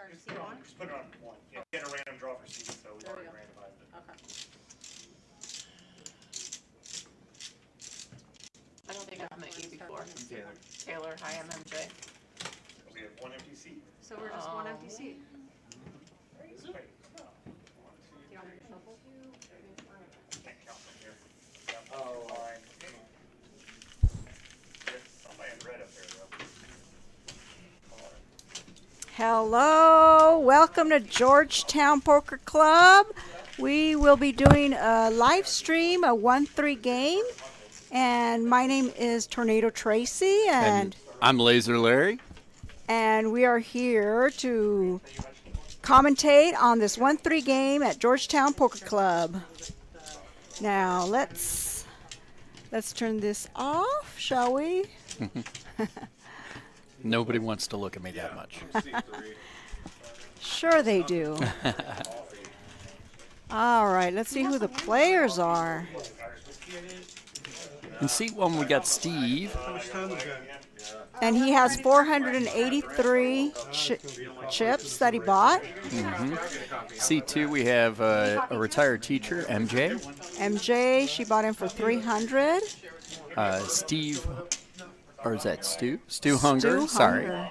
start Just seat one? just put it on one. Yeah, we had a random draw for seeds, so we've There we already go. randomized it. Okay. I don't think I've met you before. Taylor. Taylor, hi, I'm MJ. We have one empty seat. So we're just one empty seat. Wait, no. 1, 2, Do you want me to shuffle? can't count from here. Yep, Oh. fine. There's somebody in red up there, though. Hello, welcome to Georgetown Poker Club. We will be doing a live stream, a 1-3 game, and my name is Tornado Tracy, and I'm Laser Larry. we are here to commentate on this 1-3 game at Georgetown Poker Club. Now let's turn this off, shall we? Nobody wants to look at me that much. Sure they do. All right, let's see who the players are. In seat one, we got Steve. And he has 483 chips that he bought. Seat two, we have a retired teacher, MJ. MJ, she bought him for 300. Steve, or is that Stu? Stu Hunger, sorry. Hunger.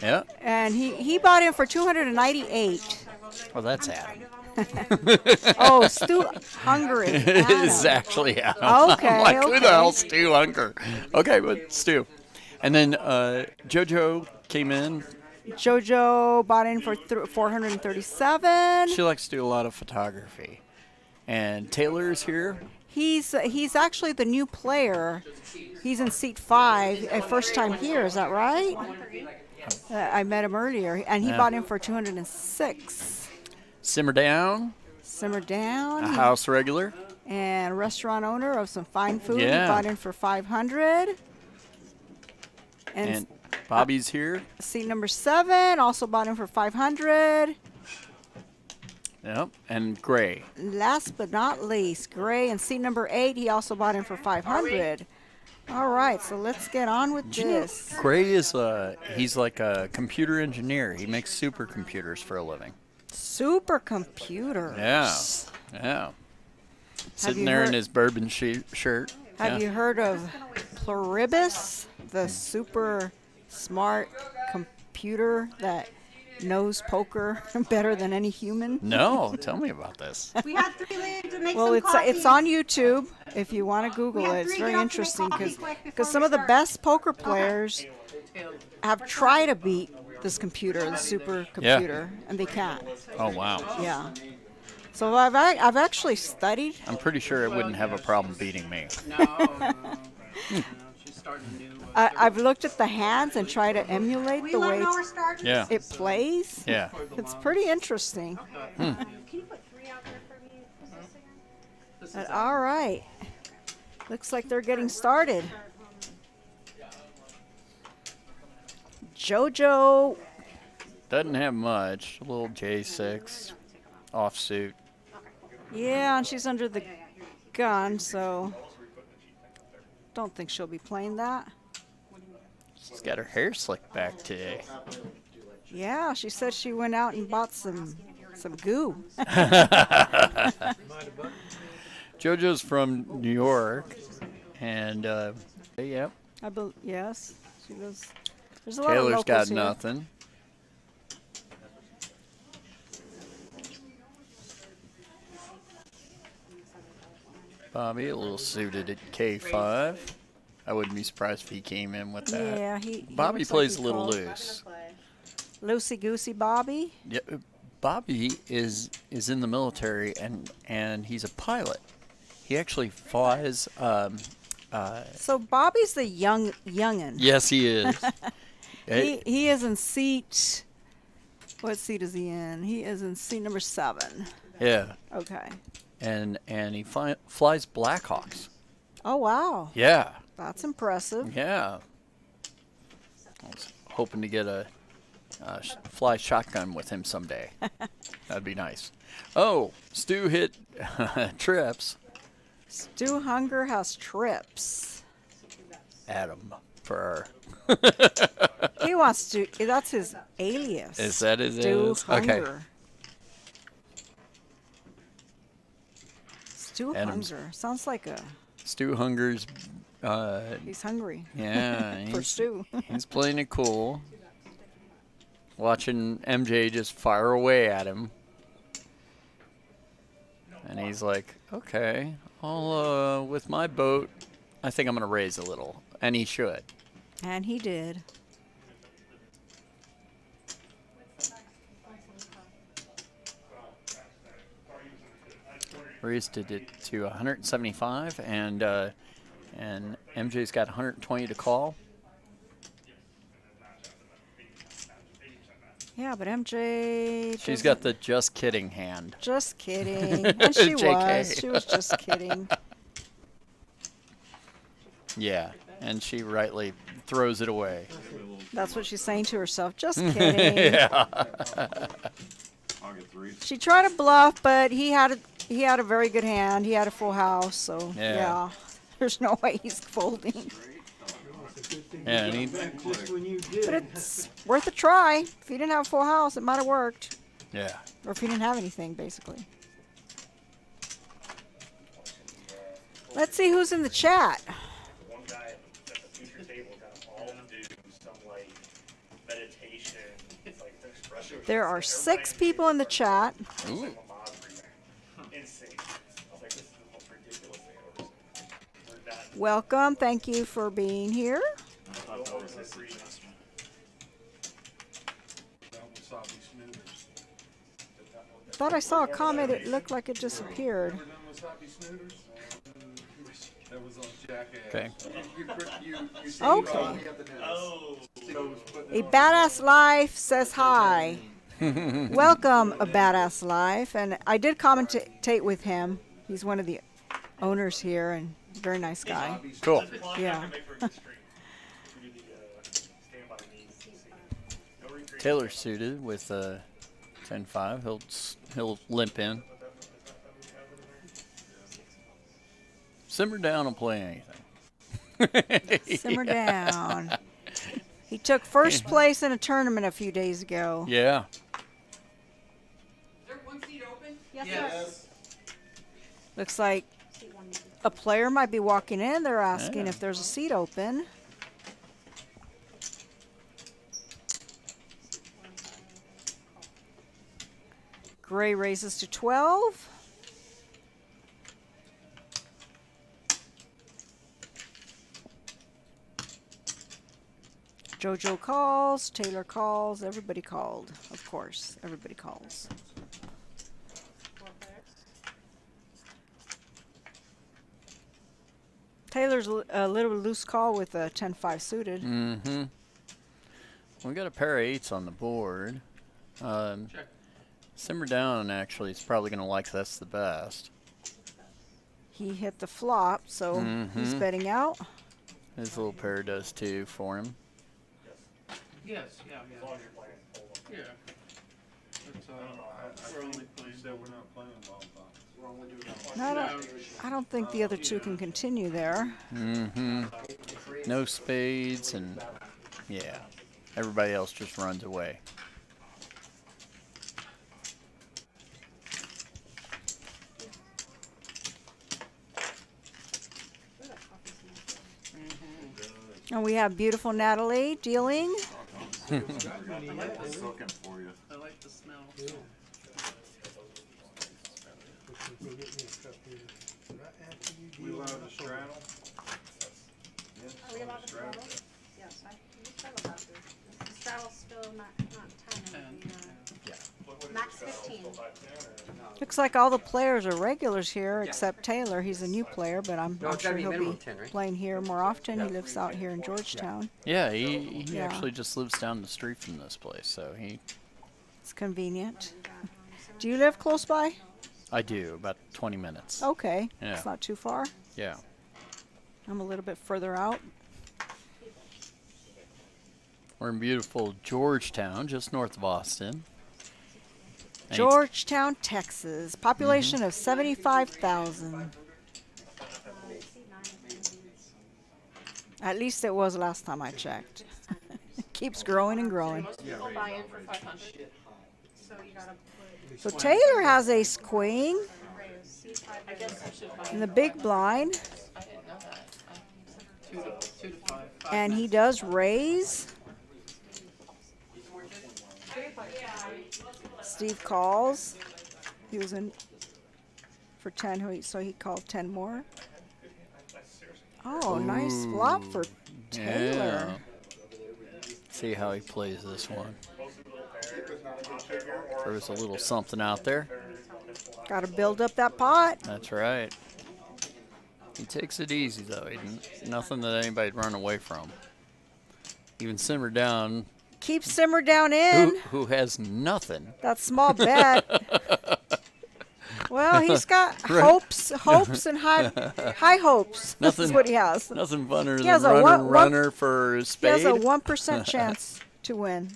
Yeah, And he bought him for 298. well, that's Adam. Oh, Stu Hunger is It is Adam. actually Adam. Okay, I'm like, who the okay. hell's Stu Hunger? Okay, but Stu. And then JoJo came in. JoJo bought in for 437. She likes to do a lot of photography. And Taylor's here. He's actually the new player. He's in seat 5, first time here. Is that right? I met him earlier, and he Yeah. bought in for 206. Simmer Down, Simmer Down. a house regular. And restaurant owner of some fine food. Yeah. He bought in for 500. And Bobby's here. seat number 7 also bought in for 500. Yep. And Gray. Last but not least, Gray in seat number 8, he also bought in for 500. All right, so let's get on with this. Gray is he's like a computer engineer. He makes supercomputers for a living. Supercomputer. Yeah. Yeah. Sitting you there in heard- his bourbon shirt. Have you heard of Pluribus, the super smart computer that knows poker better than any human? No, tell me about this. We had 3 leads to make Well, some coffee. it's on YouTube if you want to Google We have it. It's 3 very get up to make interesting coffee quick before because some we of the start. best poker players have tried to beat this computer, the supercomputer, and they can't. Oh wow. Yeah. So I've actually studied. I'm pretty sure it wouldn't have a problem beating me. She's starting a new. I've looked at the hands and tried to emulate We the let way them know we're starting. Yeah. it plays. Yeah. It's pretty interesting. Can you put 3 out there for me? But all right. Looks like they're getting started. JoJo. Doesn't have much. A little J6 offsuit. Yeah, and she's under the gun, so don't think she'll be playing that. She's got her hair slicked back today. Yeah, she said she went out and bought some goo. JoJo's from New York, and yep. Yes, she goes. There's a lot of Taylor's locals got here. nothing. Bobby, a little suited at K5. I wouldn't be surprised if he came in with that. Yeah, he Bobby looks plays like a he little called. loose. Loosey goosey Bobby. Yeah, Bobby is in the military and he's a pilot. He actually flies. So Bobby's the youngin. Yes, he is. He is in seat. What seat is he in? He is in seat number 7. Yeah, Okay. and he flies Blackhawks. Oh wow, Yeah, that's impressive. yeah. I was hoping to get a fly shotgun with him someday. That'd be nice. Oh, Stu hit trips. Stu Hunger has trips. Adam for He wants to. That's his alias. Is that his Stu alias? Okay. Hunger. Stu Adam's- Hunger. Sounds like a. Stu Hunger's. He's hungry. Yeah, For stew. he's playing it cool. Watching MJ just fire away at him. And he's like, okay, I'll, with my boat, I think I'm going to raise a little. And he should. And he did. Raised it to 175, and MJ's got 120 to call. Yeah, but MJ. She's doesn't- got the just kidding hand. Just kidding. And she JK. was. She was just kidding. Yeah, and she rightly throws it away. That's what she's saying to herself. Just kidding. Yeah. I'll get 3. She tried to bluff, but he had a very good hand. He had a full house, so Yeah. yeah. There's no way he's folding. Yeah, and he, But it's worth a try. If he didn't have a full house, it might have worked. yeah. Or if he didn't have anything, basically. Let's see who's in the chat. One guy at the future table got all do some like meditation. It's like the expression. There are 6 people in the chat. Ooh. Insane. I was like, this is the most ridiculous thing I've ever seen. We're not. Welcome. Thank you for being here. Thought I saw a comment. It looked like it disappeared. Okay. Okay. Oh. A Badass Life says hi. Welcome, A Badass Life. And I did commentate with him. He's one of the owners here and very nice guy. Cool. Yeah. Taylor suited with 10-5. He'll limp in. Simmer down and play anything. Simmer down. He took first place in a tournament a few days ago. Yeah. Is there one seat open? Yes, Looks like a player might be walking in. They're asking Yeah. if there's a seat open. Gray raises to 12. Jojo calls, Taylor calls, everybody called, of course, everybody calls. Taylor's a little loose call with a 10-5 suited. Mm-hmm. We got a pair of 8s on the board. Check. Simmer down actually is probably going to like that's the best. He hit the flop, so he's Mhm. betting out. His little pair does too for him. Yes, yeah. Yeah. It's, we're only playing. We're not playing ball. No, I don't think the other two can continue there. Mm-hmm. No spades and yeah. Everybody else just runs away. And we have beautiful Natalie dealing. Looking for you. I like the smell. We allowed to straddle? Are we allowed to straddle? Yes, you straddle about this. The straddle's still not 10, max 15. Looks like all the players are regulars here except Taylor. He's a new player, but I'm sure he'll be playing here more often. He lives out here in Georgetown. Yeah, he Yeah. actually just lives down the street from this place, so It's convenient. Do you live close by? I do, about 20 minutes. Okay, Yeah. it's not too far. Yeah. I'm a little bit further out. We're in beautiful Georgetown, just north of Austin. And Georgetown, Texas. Population of 75,000. At least it was last time I checked. keeps growing and growing. Most people buy in for 500. So you gotta put So Taylor has ace queen raise C5. I guess I should buy in the big blind, I didn't know that. 2 to 5. and he does raise. Steve calls. He was in for 10, so he called 10 more. Oh, nice flop for Taylor. Yeah. See how he plays this one. There's a little something out there. Got to build up that pot. That's right. He takes it easy though. Nothing that anybody'd run away from. Even Simmer Down, Keep Simmer Down in. who has nothing. That small bet. Well, he's got hopes and high hopes. That's Nothing- what he has. Nothing funner He than has a runner for He spade. has a 1% chance to win.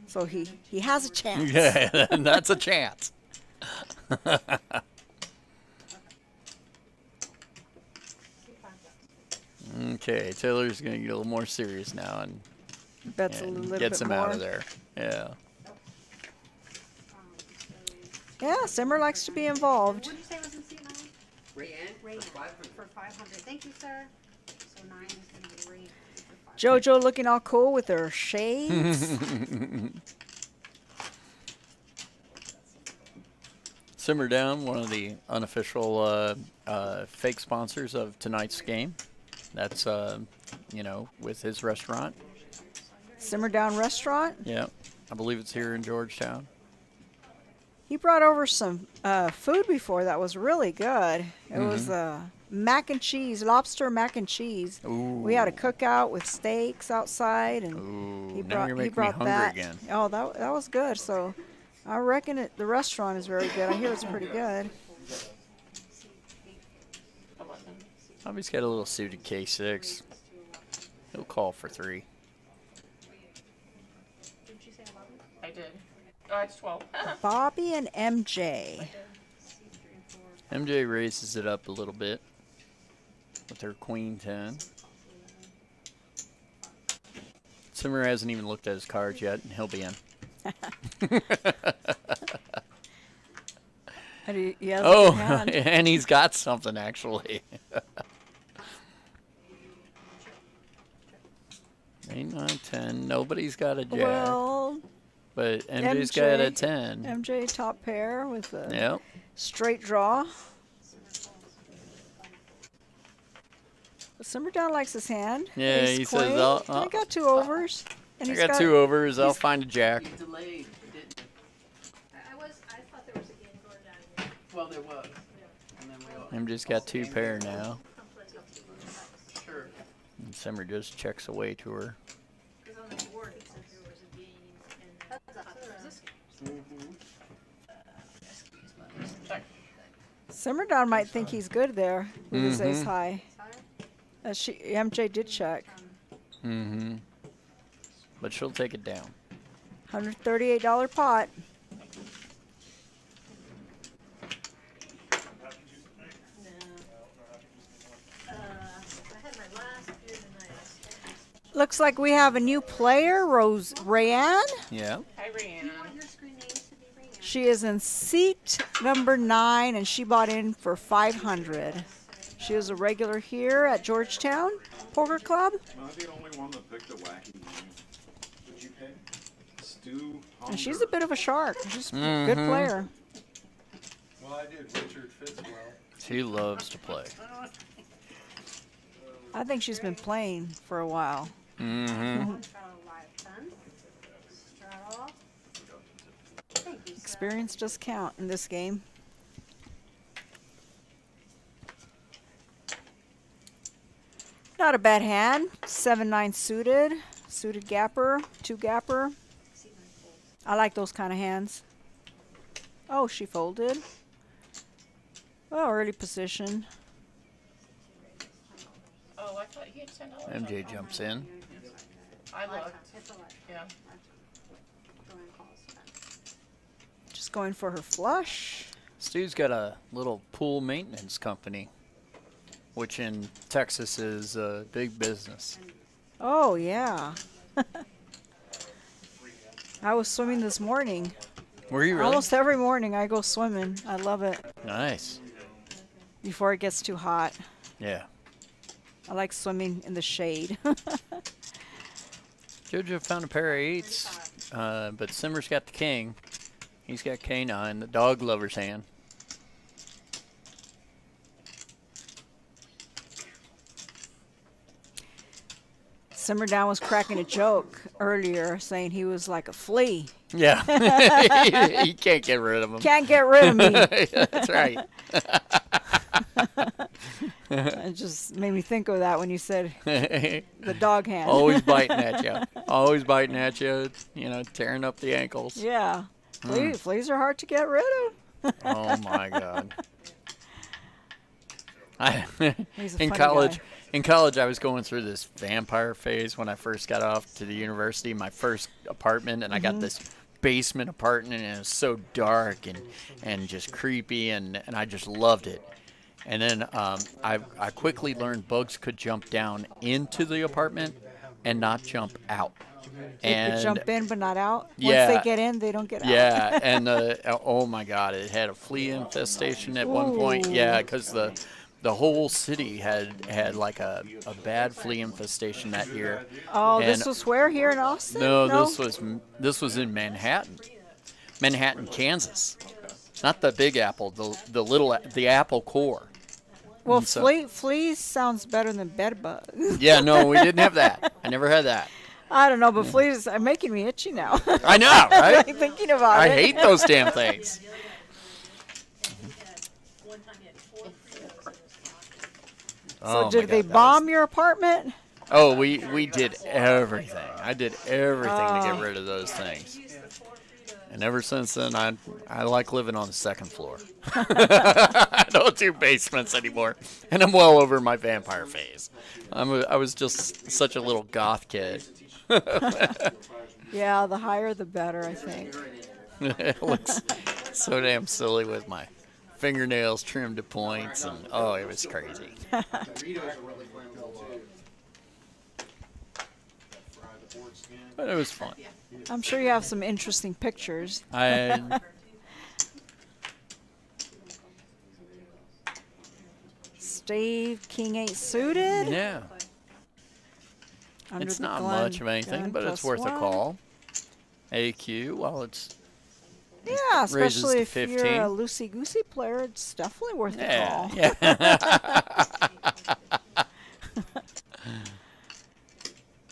So he has a chance. Yeah, and that's a chance. Okay, Taylor's gonna get a little more serious now and Bets a little gets bit him more. out of there. Yeah. Yeah, Simmer likes to be involved. What did you say was in seat 9? Rayan for 500. Thank you, sir. So 9 is gonna be Rayan for 500. JoJo looking all cool with her shades. Simmer Down, one of the unofficial fake sponsors of tonight's game. That's with his restaurant. Simmer Down Restaurant. Yeah, I believe it's here in Georgetown. He brought over some food before that was really good. It was mac and cheese, lobster mac and cheese. Ooh. We had a cookout with steaks outside, and Ooh, he now brought you're he making me brought hungry that. again. Oh, that was good. So I reckon the restaurant is very good. I hear it's pretty good. Bobby's got a little suited K6. He'll call for 3. Did you say 11? I did. Oh, it's 12. Bobby and MJ. C3 and 4. MJ raises it up a little bit with her queen 10. Simmer hasn't even looked at his cards yet, and he'll be in. And he has a Oh, good hand. and he's got something actually. 8, 9, 10. Nobody's got a jack, Well, but MJ's got a MJ. 10. MJ top pair with a Yep. straight draw. Simmer Down likes his hand. Yeah, Ace he says, queen. I got 2 overs. And I he's got 2 overs. I'll find a jack. He delayed, didn't he? I thought there was a game going down here. Well, there was. And then we all. MJ's got 2 pair now. Sure. And Simmer just checks away to her. Because on the board it said there was a game and that's Check. Simmer Down might think he's good there with his ace high. high. MJ did check. Mm-hmm. But she'll take it down. $138 pot. I had my last beer tonight. Looks like we have a new player, Rayan. Yeah. Hi, Rayan. You want your screen names to be Rayan? She is in seat number 9, and she bought in for 500. She is a regular here at Georgetown Poker Club, Am I the only one that picked a wacky name? What'd you pick? Stu and she's a bit of a shark. She's a good player. Well, I did Richard Fitzwell. She loves to play. I think she's been playing for a while. Mm-hmm. Straddle live 10. Straddle. Thank you, sir. Experience does count in this game. Not a bad hand. 7-9 suited gapper, 2 gapper. See my folds. I like those kind of hands. Oh, she folded. Oh, early position. Oh, I thought he had $10. MJ jumps in. I looked. It's a lot. Yeah. Go and calls 10. Just going for her flush. Stu's got a little pool maintenance company, which in Texas is a big business. Oh, yeah. I was swimming this morning. Were you really? Almost every morning I go swimming. I love it. Nice. Before it gets too hot. Yeah. I like swimming in the shade. JoJo found a pair of 8s, but Simmer's got the king. He's got K9, the dog lover's hand. Simmer Down was cracking a joke earlier, saying he was like a flea. Yeah. He can't get rid of him. Can't get rid of me. That's right. It just made me think of that when you said the dog hand. Always biting at you. Always biting at you, you know, tearing up the ankles. Yeah. Fleas are hard to get rid of. Oh, my God. He's a In funny college, guy. in college, I was going through this vampire phase when I first got off to the university, my first apartment, and I got this basement apartment, and it was so dark and just creepy, and I just loved it. And then I quickly learned bugs could jump down into the apartment and not jump out. They could jump in but not out. Yeah. Once they get in, they don't get out. Yeah, and oh my God, it had a flea infestation at one point. Ooh. Yeah, because the whole city had like a bad flea infestation that year. Oh, And- this was where? Here in Austin? No, this was in Manhattan, Kansas. Not the Big Apple, the apple core. Well, And so- fleas sounds better than bed bugs. Yeah, no, we didn't have that. I never had that. I don't know, but fleas are making me itchy now. I know, right? Like thinking about I it. hate those damn things. So Oh, did my they God, that bomb your apartment? Oh, we did everything. I did everything to get rid of those things. And ever since then, I like living on the second floor. I don't do basements anymore, and I'm well over my vampire phase. I was just such a little goth kid. Yeah, the higher the better, I think. It looks so damn silly with my fingernails trimmed to points, and oh, it was crazy. But it was fun. I'm sure you have some interesting pictures. Steve, King 8 suited. Yeah. Under It's the not gun- much of anything, gun but it's plus worth a one. call. AQ, well, it's Yeah, raises especially to if you're 15. a loosey-goosey player, it's definitely worth a yeah, call. yeah.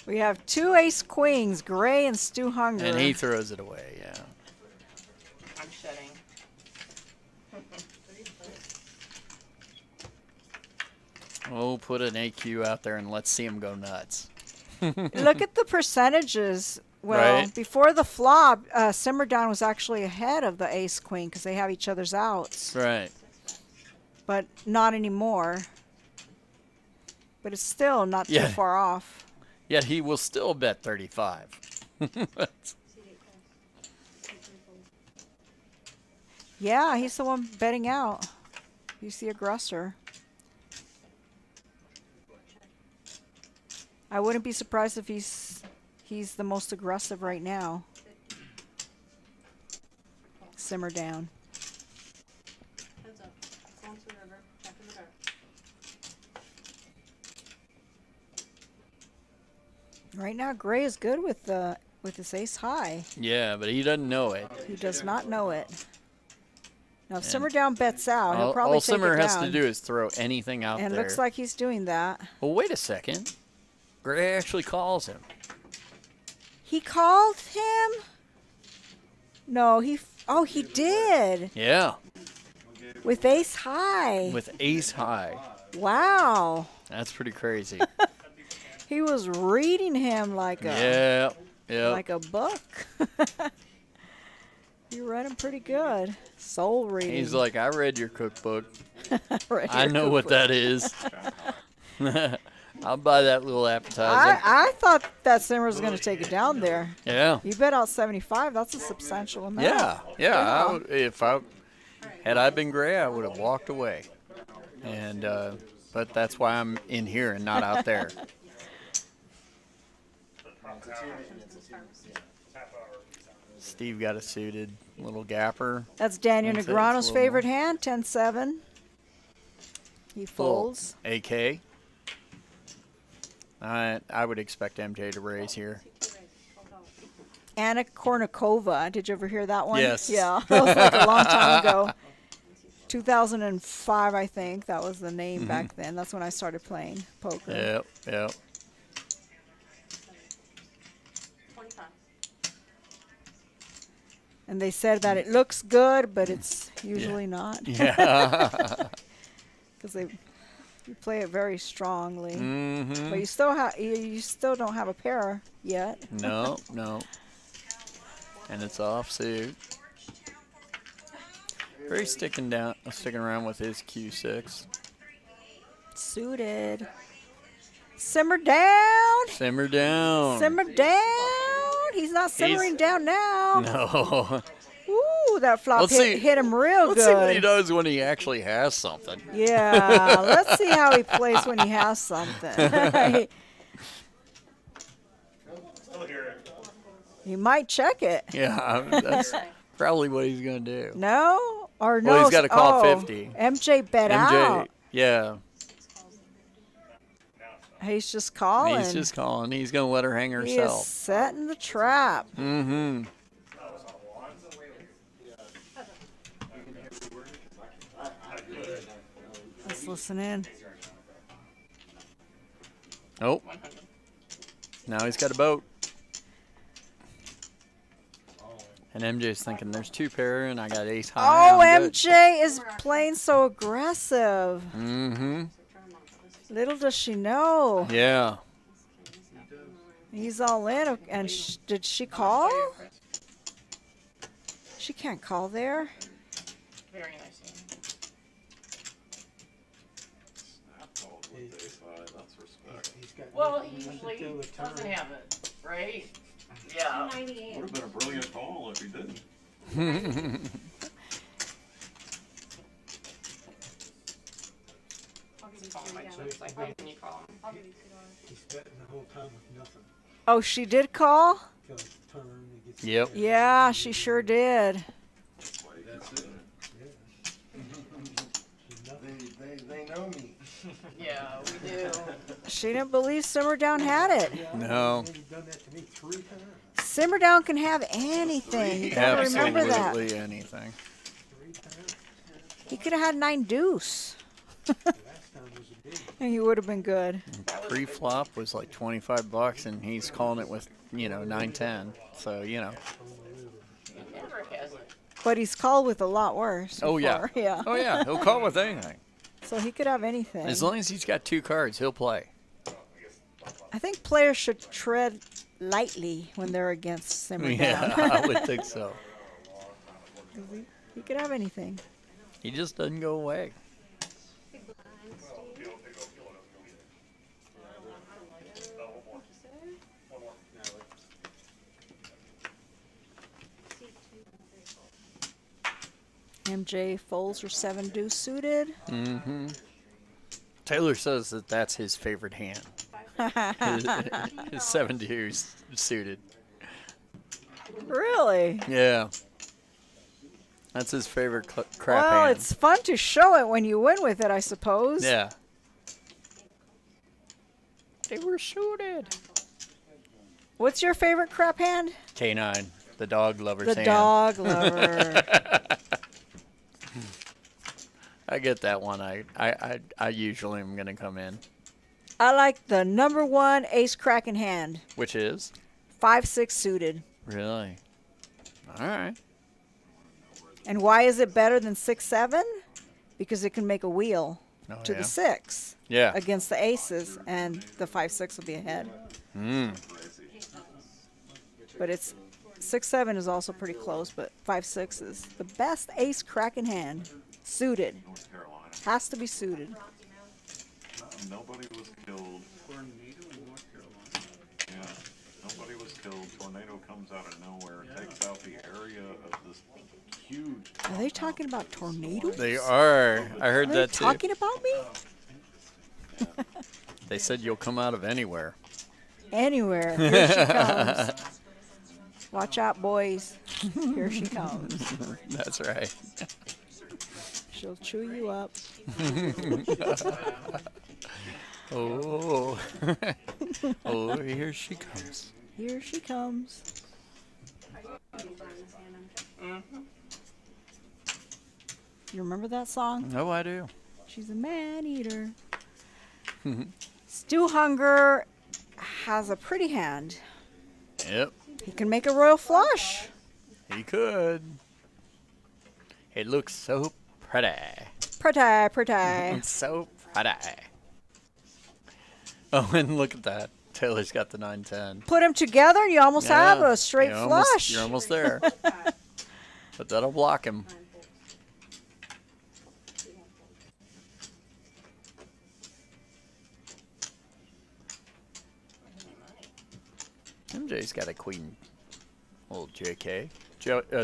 We have 2 ace queens, Gray and Stu Hunger. And he throws it away. Yeah. I'm shedding. Oh, put an AQ out there and let's see him go nuts. Look at the percentages. Well, Right. before the flop, Simmer Down was actually ahead of the ace queen because they have each other's outs, Right. but not anymore. But it's still not Yeah. too far off. Yet he will still bet 35. Yeah, he's the one betting out. He's the aggressor. I wouldn't be surprised if he's the most aggressive right now. Simmer Down. Heads up. Going to the river. Back in the dark. Right now, Gray is good with his ace high. Yeah, but he doesn't know it. He does not know it. Now, if Simmer Down bets out, he'll probably All take Simmer it has down. to do is throw anything out And it there. looks like he's doing that. Well, wait a second. Gray actually calls him. He called him? No, he did. Yeah, With ace high. with ace high. Wow. That's pretty crazy. He was reading him like a like a book. He read him pretty good. Soul reading. He's like, I read your cookbook. Read I your know what cookbook. that is. I'll buy that little appetizer. I thought that Simmer was going to take it down there. Yeah. You bet out 75. That's a substantial amount. Yeah. Had I been Gray, I would have walked away. And but that's why I'm in here and not out there. Half hour. Steve got a suited little gapper. That's Daniel That's it, Negreano's it's a little favorite more. hand, 10-7. He folds. AK. I would expect MJ to raise here. Anna Kournikova. Did you ever hear that one? Yes. Yeah, that was like a long time ago. 2005, I think. That was the name back then. That's when I started playing poker. Yep, yep. 25. And they said that it looks good, but it's usually not. Yeah. Because you play it very strongly. Mm-hmm. But you still don't have a pair yet. No, no. And it's offsuit. Very sticking around with his Q6. Suited. Simmer down. Simmer down. Simmer down. He's not simmering down now. No. Ooh, that flop Let's see. hit him real Let's see what he good. does when he actually has something. Yeah, let's see how he plays when he has something. Still here. He might check it. Yeah, that's probably what he's going to do. No? Or no? Well, he's gotta call 50. MJ bet out. Yeah. He's just calling. He's just calling. He's going to let her hang He is herself. setting the trap. Mm-hmm. Let's listen in. Oh. Now he's got a boat. And MJ's thinking there's two pair and I got ace high. Oh, I'm good. MJ is playing so aggressive. Mm-hmm. Little does she know. Yeah. He's all in. And did she call? She can't call there. Very nice hand. Well, he usually doesn't have it, right? Yeah. 298. Would have been a brilliant call if he didn't. I'll give you Call two my again. chips like that when you call him. I'll give you $2. He's betting the whole time with nothing. Oh, she did call? Till his turn, he gets Yep. Yeah, she sure did. That's it. They know me. Yeah, we do. She didn't believe Simmer Down had it. No. You've done that to me 3 times. Simmer Down can have anything. You gotta remember that. Absolutely anything. 3 times. He could have had 9 deuce. The last time was a big one. And you would have been good. Pre-flop was like $25 and he's calling it with, 9-10. So, He never has it. But he's called with a lot worse. Oh, yeah. before. Yeah. Oh, yeah. He'll call with anything. So he could have anything. As long as he's got 2 cards, he'll play. I think players should tread lightly when they're against Simmer Yeah, Down. I would think so. He could have anything. He just doesn't go away. Big blind, Steve. MJ folds or 7 deuce suited. Mm-hmm. Taylor says that that's his favorite hand. His 7 deuce suited. Really? Yeah. That's his favorite crap Well, hand. it's fun to show it when you win with it, I suppose. Yeah. They were suited. What's your favorite crap hand? K9, the dog lover's The hand. dog lover. I get that one. I usually am going to come in. I like the number 1 ace cracking hand. Which is? 5-6 suited. Really? All right. And why is it better than 6-7? Because it can make a wheel Oh, to yeah. the 6 Yeah. against the aces, and the 5-6 will be ahead. Mm. But it's 6-7 is also pretty close, but 5-6 is the best ace cracking hand. Suited. North Carolina. Has to be suited. Nobody was killed. Tornado in North Carolina. Yeah. Nobody was killed. Tornado comes out of nowhere, takes out the area of this huge. Are they talking about tornadoes? They are. I heard Are they that too. talking about me? They said you'll come out of anywhere. Anywhere. Here she comes. Watch out, boys. Here she comes. That's right. She'll chew you up. Oh. Oh, here she comes. Here she comes. You remember that song? Oh, I do. She's a man eater. Stu Hunger has a pretty hand. Yep, He can make a royal flush. he could. It looks so pretty. Pretty, pretty. It's so pretty. Oh, and look at that. Taylor's got the 910. Put them together and you almost have a straight flush. You're almost there. But that'll block him. MJ's got a queen. Old JK.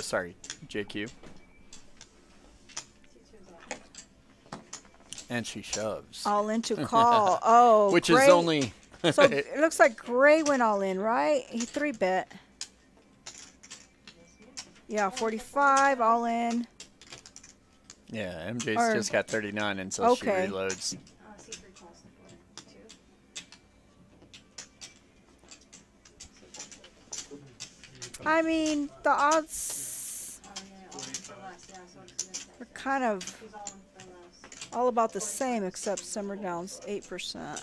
Sorry, JQ. And she shoves. All into call. Oh, Which Gray. is only... So it looks like Gray went all in, right? He 3-bet. Yeah, 45 all in. Yeah, MJ's Or- just got 39 until Okay. she reloads. I mean, the odds are kind of all about the same, except Simmer Down's 8%.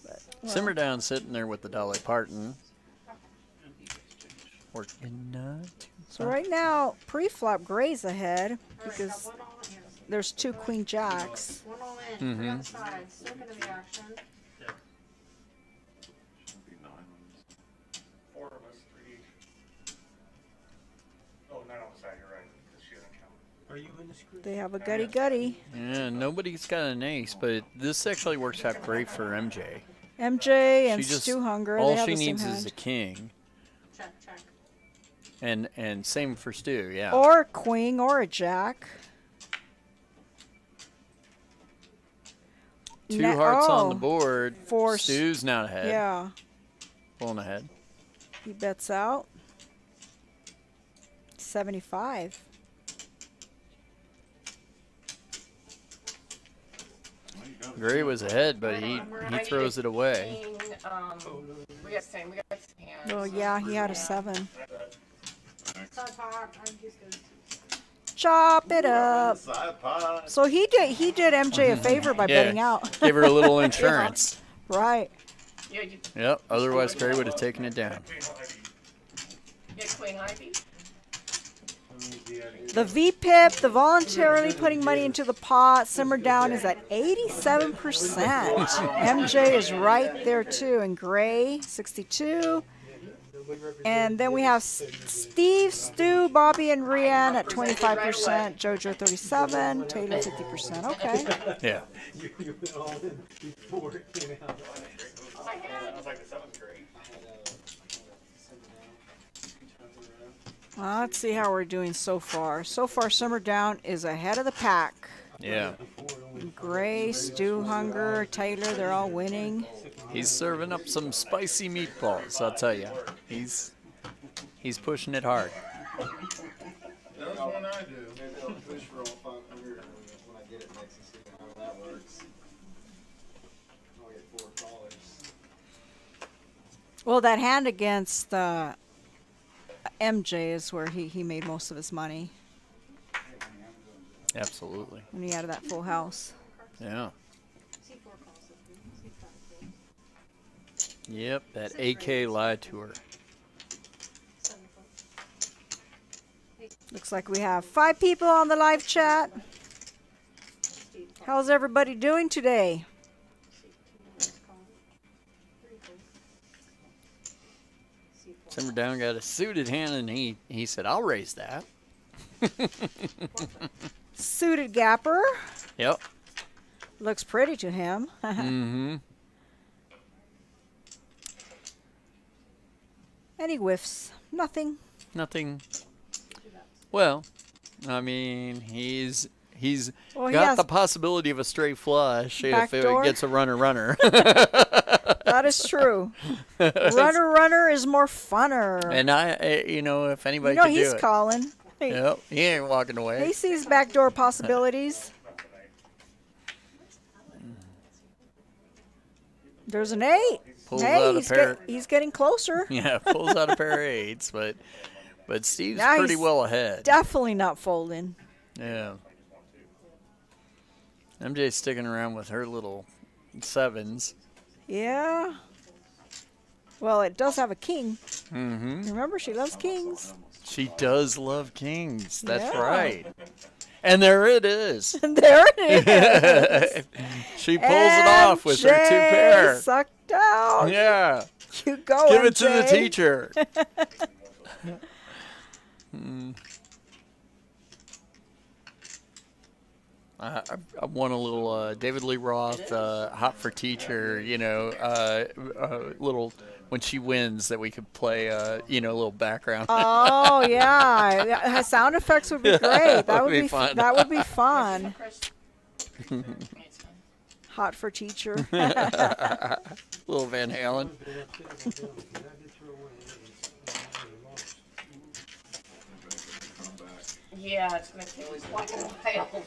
But, well, Simmer down sitting there with the Dolly Parton. Working so right now, pre-flop Gray's ahead because there's 2 Queen Jacks. One all in, three on the side, still gonna be action. Should be 9. 4 of us, 3 each. Oh, 9 on the side, you're right, because she doesn't count. Are you in the screen? They have a gutty-gutty. Yeah, nobody's got an ace, but this actually works out great for MJ. MJ and She just Stu Hunger. all they have she the same needs is hand. a king, Check, check. and same for Stu. Yeah. Or a queen or a jack. 2 hearts on the oh, board. for Stu's now ahead. Yeah, Pulling ahead. he bets out. 75. Gray was ahead, but he throws it away. We got the same. We got the same hands. Well, yeah, he had a 7. Side pot, I'm just gonna. Chop it up. Side pot. So he did MJ a favor by Yeah. betting out. Give her a little insurance. Right. Yeah, you Yep. Otherwise, Gray would have taken it down. get Queen Ivy. The VPIP, the voluntarily putting money into the pot, Simmer Down is at 87%. MJ is right there too, and Gray 62. And then we have Steve, Stu, Bobby, and Rianne at 25%. Jojo 37, Taylor 50%. Okay. Yeah. You went all in before it came out. I was like, the 7's great. Well, let's see how we're doing so far. So far, Simmer Down is ahead of the pack. Yeah. Gray, Stu, Hunger, Taylor, they're all winning. He's serving up some spicy meatballs, I'll tell you. He's pushing it hard. That's what I do. Maybe I'll push for all 500 when I get it next and see how that works. I'll get 4 callers. Well, that hand against MJ is where he made most of his money Absolutely. when he had that full house. Yeah. C4 calls it. C5 calls. Yep. That AK lied to her. 7 foot. Looks like we have 5 people on the live chat. Steve calls. How's everybody doing today? C2 call. 3 foot. C4. Simmer Down got a suited hand, and he said, "I'll raise that." Suited Gapper. Yep. Looks pretty to him. Mm-hmm. And he whiffs. Nothing. Nothing. Well, I mean, he's Well, he got has the possibility of a straight flush if it backdoor. gets a runner. the That is true. Runner is more funner. And you know, if anybody You know could do he's it. calling. Yep, he ain't walking He away. sees backdoor possibilities. There's an 8. Pulls Hey, out a pair. he's getting closer. Yeah, pulls out a pair of 8s, but Steve's Now pretty he's well ahead. Definitely not folding. Yeah. MJ's sticking around with her little 7s. Yeah. Well, it does have a king. Mm-hmm. Remember, she loves kings. She does love kings. That's Yeah. right. And there it is. And there it is. She pulls it off with her 2 pair. Sucked out. Yeah. You go, Give it to the MJ. teacher. I want a little David Lee Roth, Hot for Teacher, you know, little, when she wins that we could play, you know, a little background. Oh, yeah. Sound effects would be great. That would be fun. That would be fun. Chris. Hot for teacher. Little Van Halen. Yeah, it's gonna take quite a while.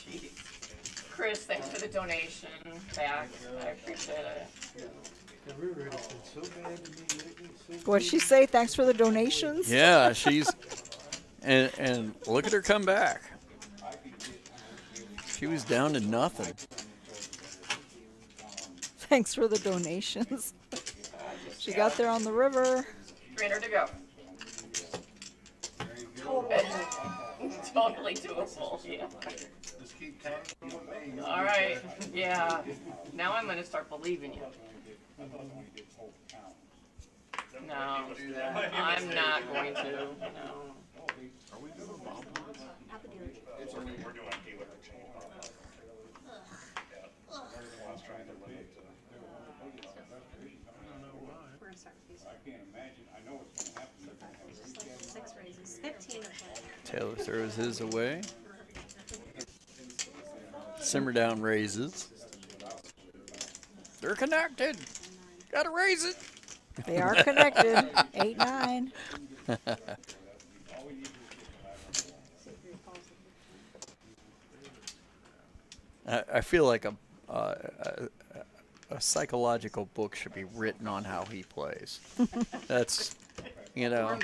Jeez. Chris, thanks for the donation back. I appreciate it. The river has been so bad to me lately. What'd she say? Thanks for the donations. Yeah, she's, and look at her come back. She was down to nothing. Thanks for the donations. She got there on the river. 300 to go. Totally doable, yeah. Just keep tagging with me. All right, yeah. Now I'm gonna start believing you. No, I'm not going to. No. Are we doing bomb pots? We're doing dealer exchange. Everyone's trying to limit We're gonna start with these. I can't imagine, I know it's gonna happen. Just like 6 raises, 15 of them. Taylor throws his away. Simmer down raises. They're connected. Gotta raise it. They are connected. 8, 9. I feel like a psychological book should be written on how he plays. That's, you know,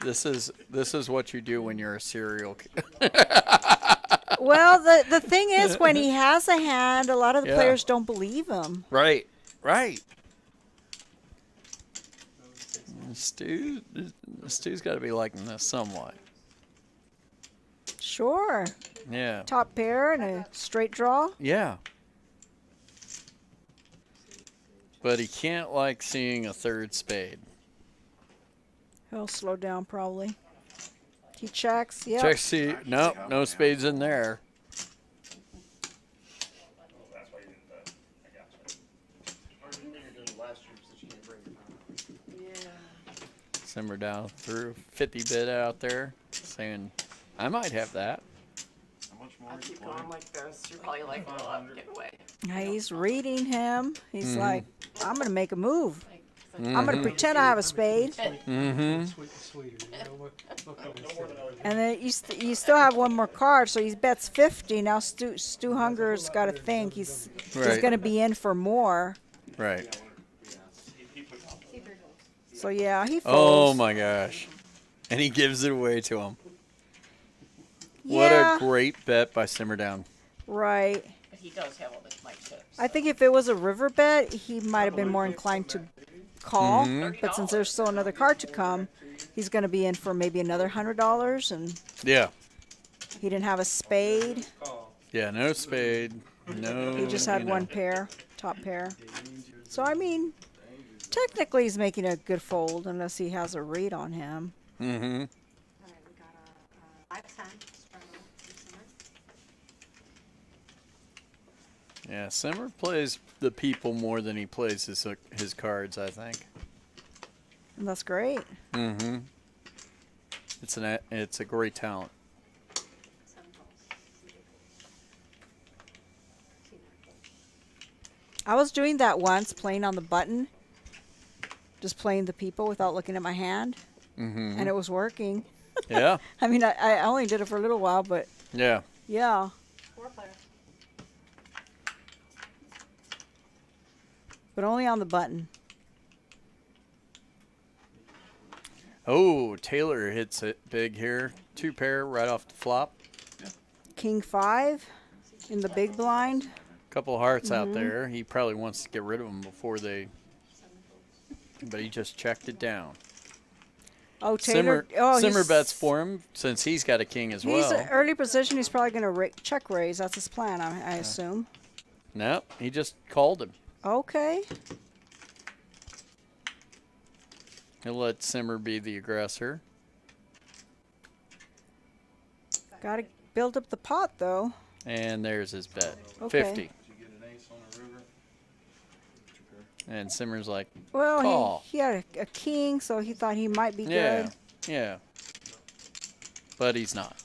this is what you do when you're a serial killer. Well, the thing is, when he has a hand, a lot of the Yeah. players don't believe him. Right. Stu's got to be liking this somewhat. Sure. Yeah. Top pair and a straight draw. Yeah. But he can't like seeing a 3rd spade. He'll slow down probably. He checks. Yeah. Check see. Nope, no spades in there. That's why you didn't bet. I got you. You're doing last year since you can't break it down. Simmer down through 50 bid out there, saying, I might have that. How much more I are you keep playing? going like this. You're probably like, well, get away. He's reading him. He's like, I'm going to make a move. Like, I'm going to pretend I have a spade. Mm-hmm. Sweeter. You know what I said? And then you still have one more card, so he bets 50. Now Stu Hunger's got to think he's Right. going to be in for more. Right. So yeah, he Oh folds. my gosh. And he gives it away to him. Yeah, What a great bet by Simmer Down. right. but he does have all the my tips. I think if it was a river bet, he might have been more inclined to call. Mhm. But since there's still another card to come, he's going to be in for maybe another $100, and Yeah. he didn't have a spade. Yeah, no spade. No. He just had you know. one pair, top pair. So I mean, technically he's making a good fold unless he has a read on him. Mm-hmm. All right, we got a 5-10. Yeah, Simmer plays the people more than he plays his cards, I think. And that's great. Mm-hmm. It's a great talent. I was doing that once, playing on the button, just playing the people without looking at my hand, Mm-hmm. and it was working. Yeah. I mean, I only did it for a little while, but Yeah. yeah. 4-player. But only on the button. Oh, Taylor hits it big here. 2 pair right off the flop. King 5 in the big blind. Couple hearts out there. He probably wants to get rid of them before they. But he just checked it down. Oh, Taylor. Simmer he's- bets for him since he's got a king as He's well. an early position. He's probably going to check raise. That's his plan, I assume. Nope, he just called him. Okay. He'll let Simmer be the aggressor. Got to build up the pot, though. And there's his bet. Okay. 50. Did you get an ace on the river? And Simmer's like, Well, call. he had a king, so he thought he might be Yeah, good. yeah. But he's not.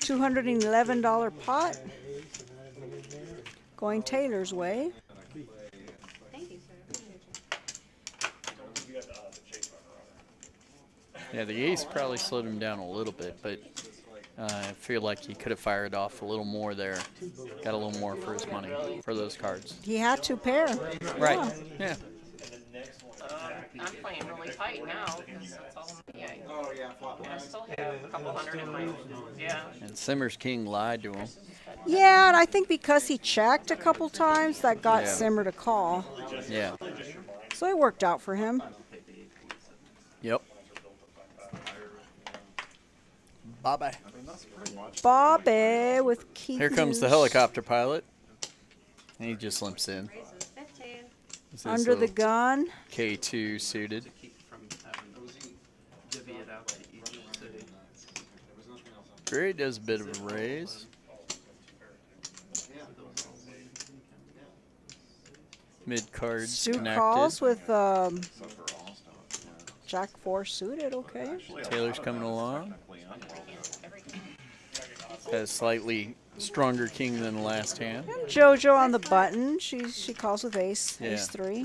$211 pot. Going Taylor's way. Thank you, sir. Appreciate you. You got the chase runner on Yeah, the ace probably slowed him down a little bit, but I feel like he could have fired off a little more there. Got a little more for his money for those cards. He had 2 pair. Right. Yeah. Yeah. I'm playing really tight now because that's all I'm getting. Oh, yeah, flop I still have a couple hundred in my, yeah. And Simmer's king lied to him. Yeah, and I think because he checked a couple times, that got Yeah. Simmer to call. Yeah. So it worked out for him. Yep. Bye-bye. Bobby with king. Here comes the deuce. helicopter pilot. And he just limps in. Raises 15. This is Under the little gun. K2 suited. To keep from having to divvy it out to each city. Gray does a bit of a raise. Mid cards Suit connected. calls with Jack 4 suited. Okay. Taylor's coming along. Has slightly stronger king than the last hand. And JoJo on the button. She calls with ace. Yeah. Ace 3.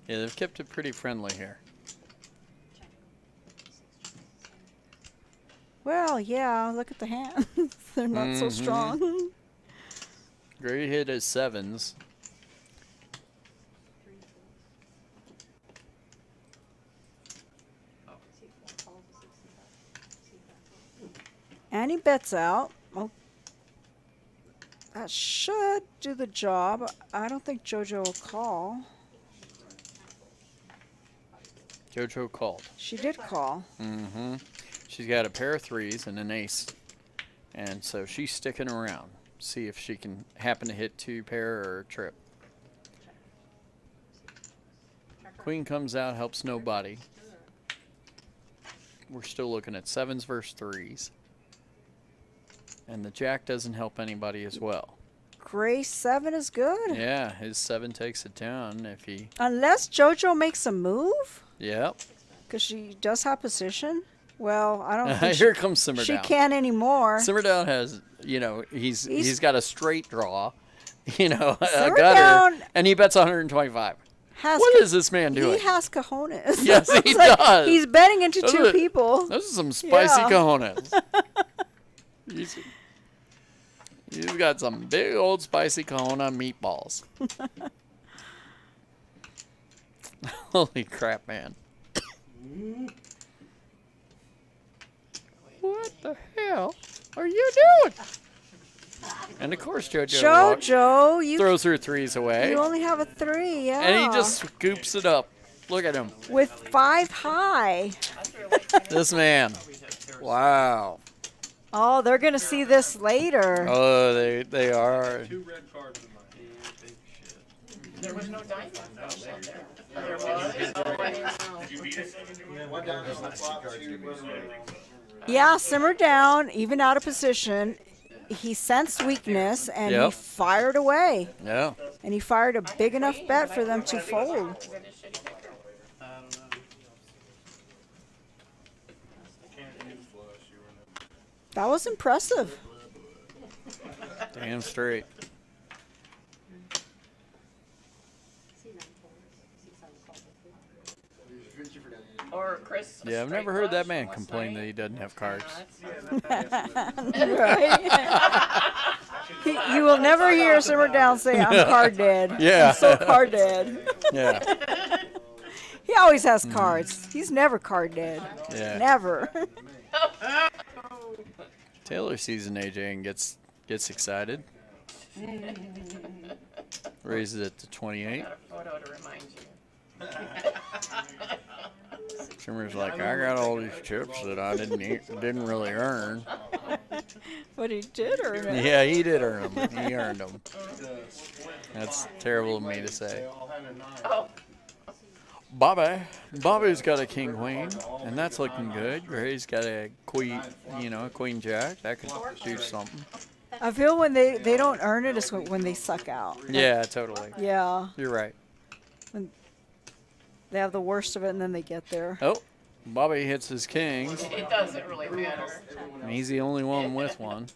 Yeah, they've kept it pretty friendly here. Well, yeah. Look at the hands. They're not so strong. Gray hit his 7s. And he bets out. Oh, that should do the job. I don't think JoJo will call. JoJo called. She did call. Mm-hmm. She's got a pair of 3s and an ace. And so she's sticking around. See if she can happen to hit 2 pair or a trip. Queen comes out, helps nobody. We're still looking at 7s versus 3s. And the jack doesn't help anybody as well. Gray 7 is good. Yeah, his 7 takes it down if he... Unless JoJo makes a move, Yep. because she does have position. Well, I don't think Here comes Simmer she down. can't anymore. Simmer down has, you know, he's got a straight draw, you know, a Simmer gutter, down and he bets 125. has What ca- is this man doing? He has cojones. Yes, he It's like does. He's betting into Those 2 are- people. Those are some spicy Yeah. cojones. He's got some big old spicy Corona meatballs. Holy crap, man. What the hell are you doing? And of course JoJo JoJo, you throws her 3s away. you only have a 3, yeah. And he just scoops it up. Look at him. with 5 high. This man. Wow. Oh, they're gonna see this later. Oh, they are. 2 red cards in my hand. Big shit. There was no diamond out there. There was? Oh, I didn't know. Did you beat it? Yeah, one down is the flop, 2 Yeah, Simmer down, even out of position. He sensed weakness and he Yep. fired away. Yeah. And he fired a big enough bet for them to fold. I don't know. Can't use flush, you were That was impressive. Damn straight. Or Chris. a Yeah, I've straight never heard that flush man last complain night. that he doesn't have cards. Right? You will never hear Simmer Down say, "I'm card dead." Yeah. I'm so card dead. Yeah. He always has cards. He's never card dead. Yeah. Never. Taylor sees an AJ and gets excited. Raises it to 28. Got a photo to remind you. Trimmer's like, I got all these chips that I didn't really earn. But he did earn it. Yeah, he did earn them. He earned them. That's terrible of me to say. Oh. Bobby's got a king queen, and that's looking good. Gray's got a queen, a queen jack. That could do something. I feel when they don't earn it is when they suck out. Yeah, totally. Yeah. You're right. When they have the worst of it and then they get there. Oh, Bobby hits his kings, It doesn't really matter. and he's the only one with one.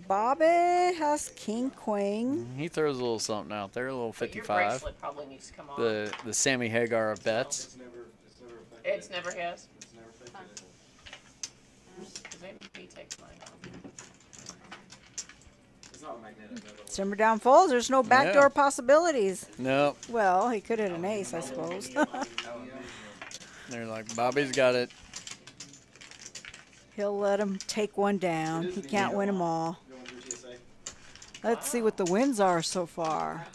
Bobby has king queen. He throws a little something out there, a little But your 55. bracelet probably needs to come off. The Sammy Hagar of bets. It's never has. It's never affected it. Because maybe he takes mine off. It's not magnetic. Simmer Down folds. There's no backdoor Yeah. possibilities. Nope. Well, he could hit an ace, I suppose. They're like, Bobby's got it. He'll let him take one down. He can't win them all. Going through TSA? Let's see what the wins are so far.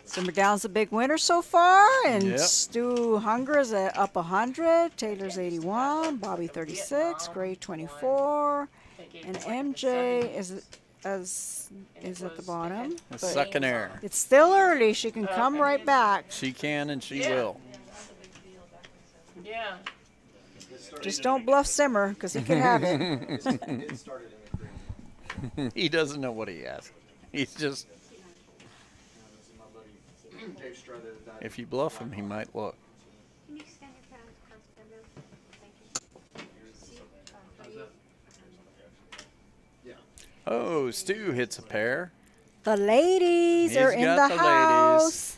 Simmer Down's a big winner so far, and Yep. Stu Hunger's at up 100. Taylor's 81. Bobby 36. Gray 24. They gave And us like a MJ 70. is at the bottom. It's But sucking air. it's still early. She can come right back. She can and she Yeah. will. Yeah. Just don't bluff Simmer, because he can have it. It started in the green. He doesn't know what he has. He's just, This is my buddy Dave Strutter that died. if you bluff him, he might look. Can you extend your cards a bit? Thank you. Yeah. Oh, Stu hits a pair. The ladies are He's in got the the house.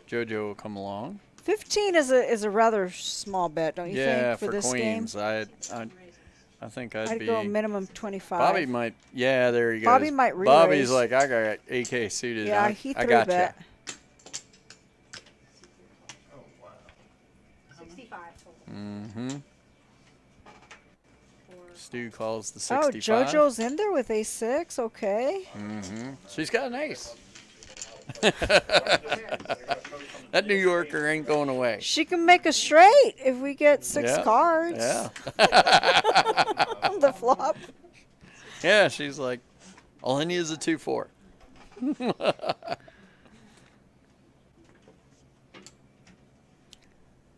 JoJo will come along. 15 is a rather small bet, don't you Yeah, think, for for this queens. game? I think I'd I'd be. go minimum 25. Bobby might. Yeah, there he goes. Bobby might Bobby's re-raise. like, I got AK suited. Yeah, I he I three got bet. 65 total. Mm-hmm. Stu calls the Oh, 65. JoJo's in there with a6. Okay. Mm-hmm. She's got an ace. That New Yorker ain't going away. She can make a straight if we get 6 Yeah, cards. Yeah. The flop. Yeah, she's like, all I need is a 2-4.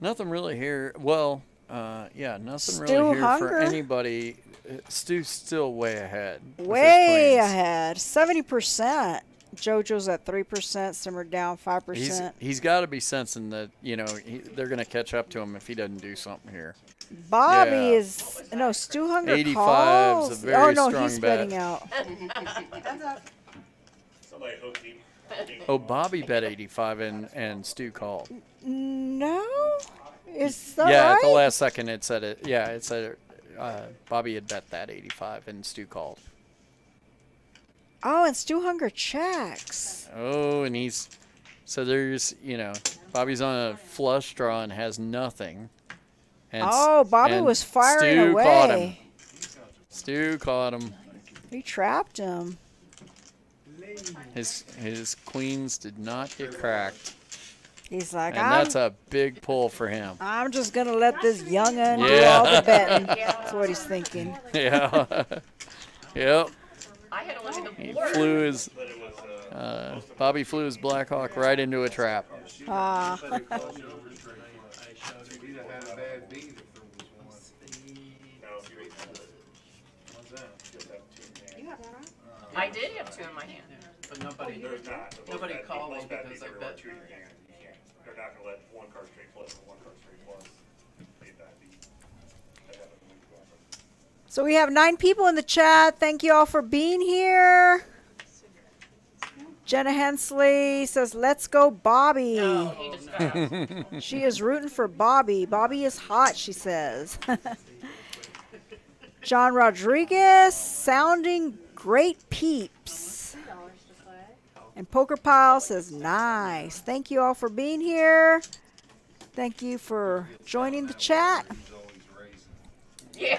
Nothing really here. Well, yeah, nothing Stu really here Hunger. for anybody. Stu's still way ahead. with his Way queens. ahead. 70%. JoJo's at 3%. Simmer Down 5%. He's got to be sensing that, they're going to catch up to him if he doesn't do something here. Bobby Yeah. is no Stu Hunger 85 's a calls. very oh no, strong he's bet. betting out. Somebody hooked him. Oh, Bobby bet 85 and Stu called. No, is that Yeah, right? at the last second it said it. Yeah, it said Bobby had bet that 85 and Stu called. Oh, and Stu Hunger checks. Oh, and so there's, Bobby's on a flush draw and has nothing. And Oh, Bobby and was firing Stu away. Caught him. Stu caught him. He trapped him. His queens did not get cracked. He's like, And that's a big pull for him. I'm just gonna let this young'un do Yeah. all the betting. That's what he's thinking. Yeah. Yep. I had to look at the He board. flew his Bobby flew his Black Hawk right into a trap. Ah. He'd have had a bad beat if there was one. What's that? You have one, right? I did have 2 in my hand. But nobody, There's not. The nobody most bad- called me most bad because beats I are bet. two in your hand. You can't. They're not gonna let one card straight plus or one card straight plus be a bad beat. That happened when we went. So we have 9 people in the chat. Thank you all for being here. Jenna Hensley says, "Let's go, Bobby." No, he just fast. She is rooting for Bobby. Bobby is hot, she says. John Rodriguez, sounding great peeps. $3 to play. And Poker Pile says, "Nice." Thank you all for being here. Thank you for joining the chat. Yeah.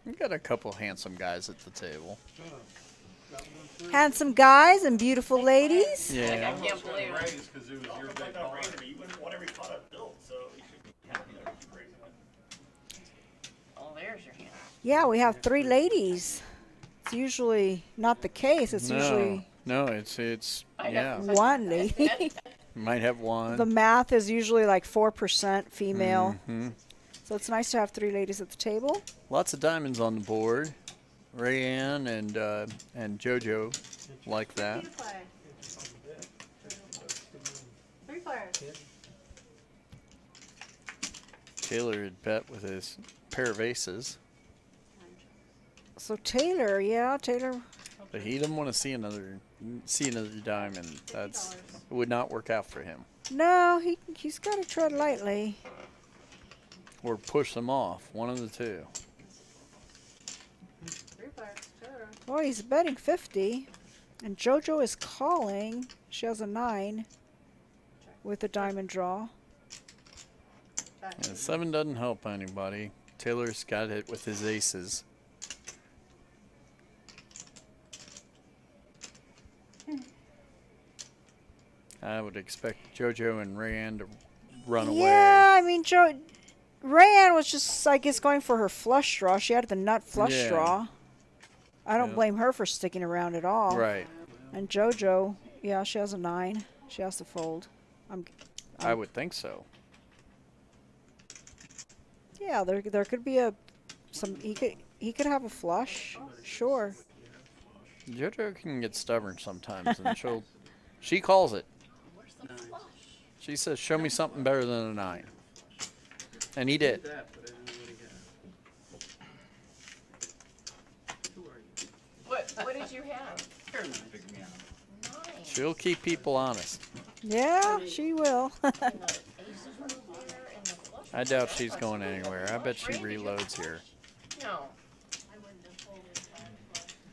We got a couple handsome guys at the table. Handsome guys and beautiful ladies. Like, I Yeah. can't believe it. Raised 'cause it was your It's big not card. raising it. You wouldn't want every pot I've built, so you should be happy that I keep raising it. Oh, there's your hand. Yeah, we have 3 ladies. It's usually not the case. It's No, usually no, it's I yeah. know. 1 lady. Might have one. The math is usually like 4% female. Mhm. So it's nice to have 3 ladies at the table. Lots of diamonds on the board. Rayanne and JoJo like that. Two to play. 3 players. Taylor had bet with his pair of aces, So Taylor, yeah, Taylor. but he didn't want to see another diamond. That's it would not work out for him. No, he's got to tread lightly. Or push them off. One of the two. 3 players. Sure. Well, he's betting 50. And JoJo is calling. She has a 9 with a diamond draw. Yeah, 7 doesn't help anybody. Taylor's got it with his aces. I would expect JoJo and Rayanne to run away. Yeah, I mean, Rayanne was just, I guess, going for her flush draw. She had the nut flush Yeah. draw. I don't Yeah. blame her for sticking around at all. Right. And JoJo, yeah, she has a 9. She has to fold. I would think so. Yeah, there could be he could have a flush. Sure. JoJo can get stubborn sometimes, and she calls it. Where's the flush? She says, "Show me something better than a 9." And he did. That, but I didn't know what he had. Who are you? What did you have? Nine. She'll keep people honest. Yeah, she will. And the aces were there and the flush. I doubt she's going anywhere. I bet she reloads here. No.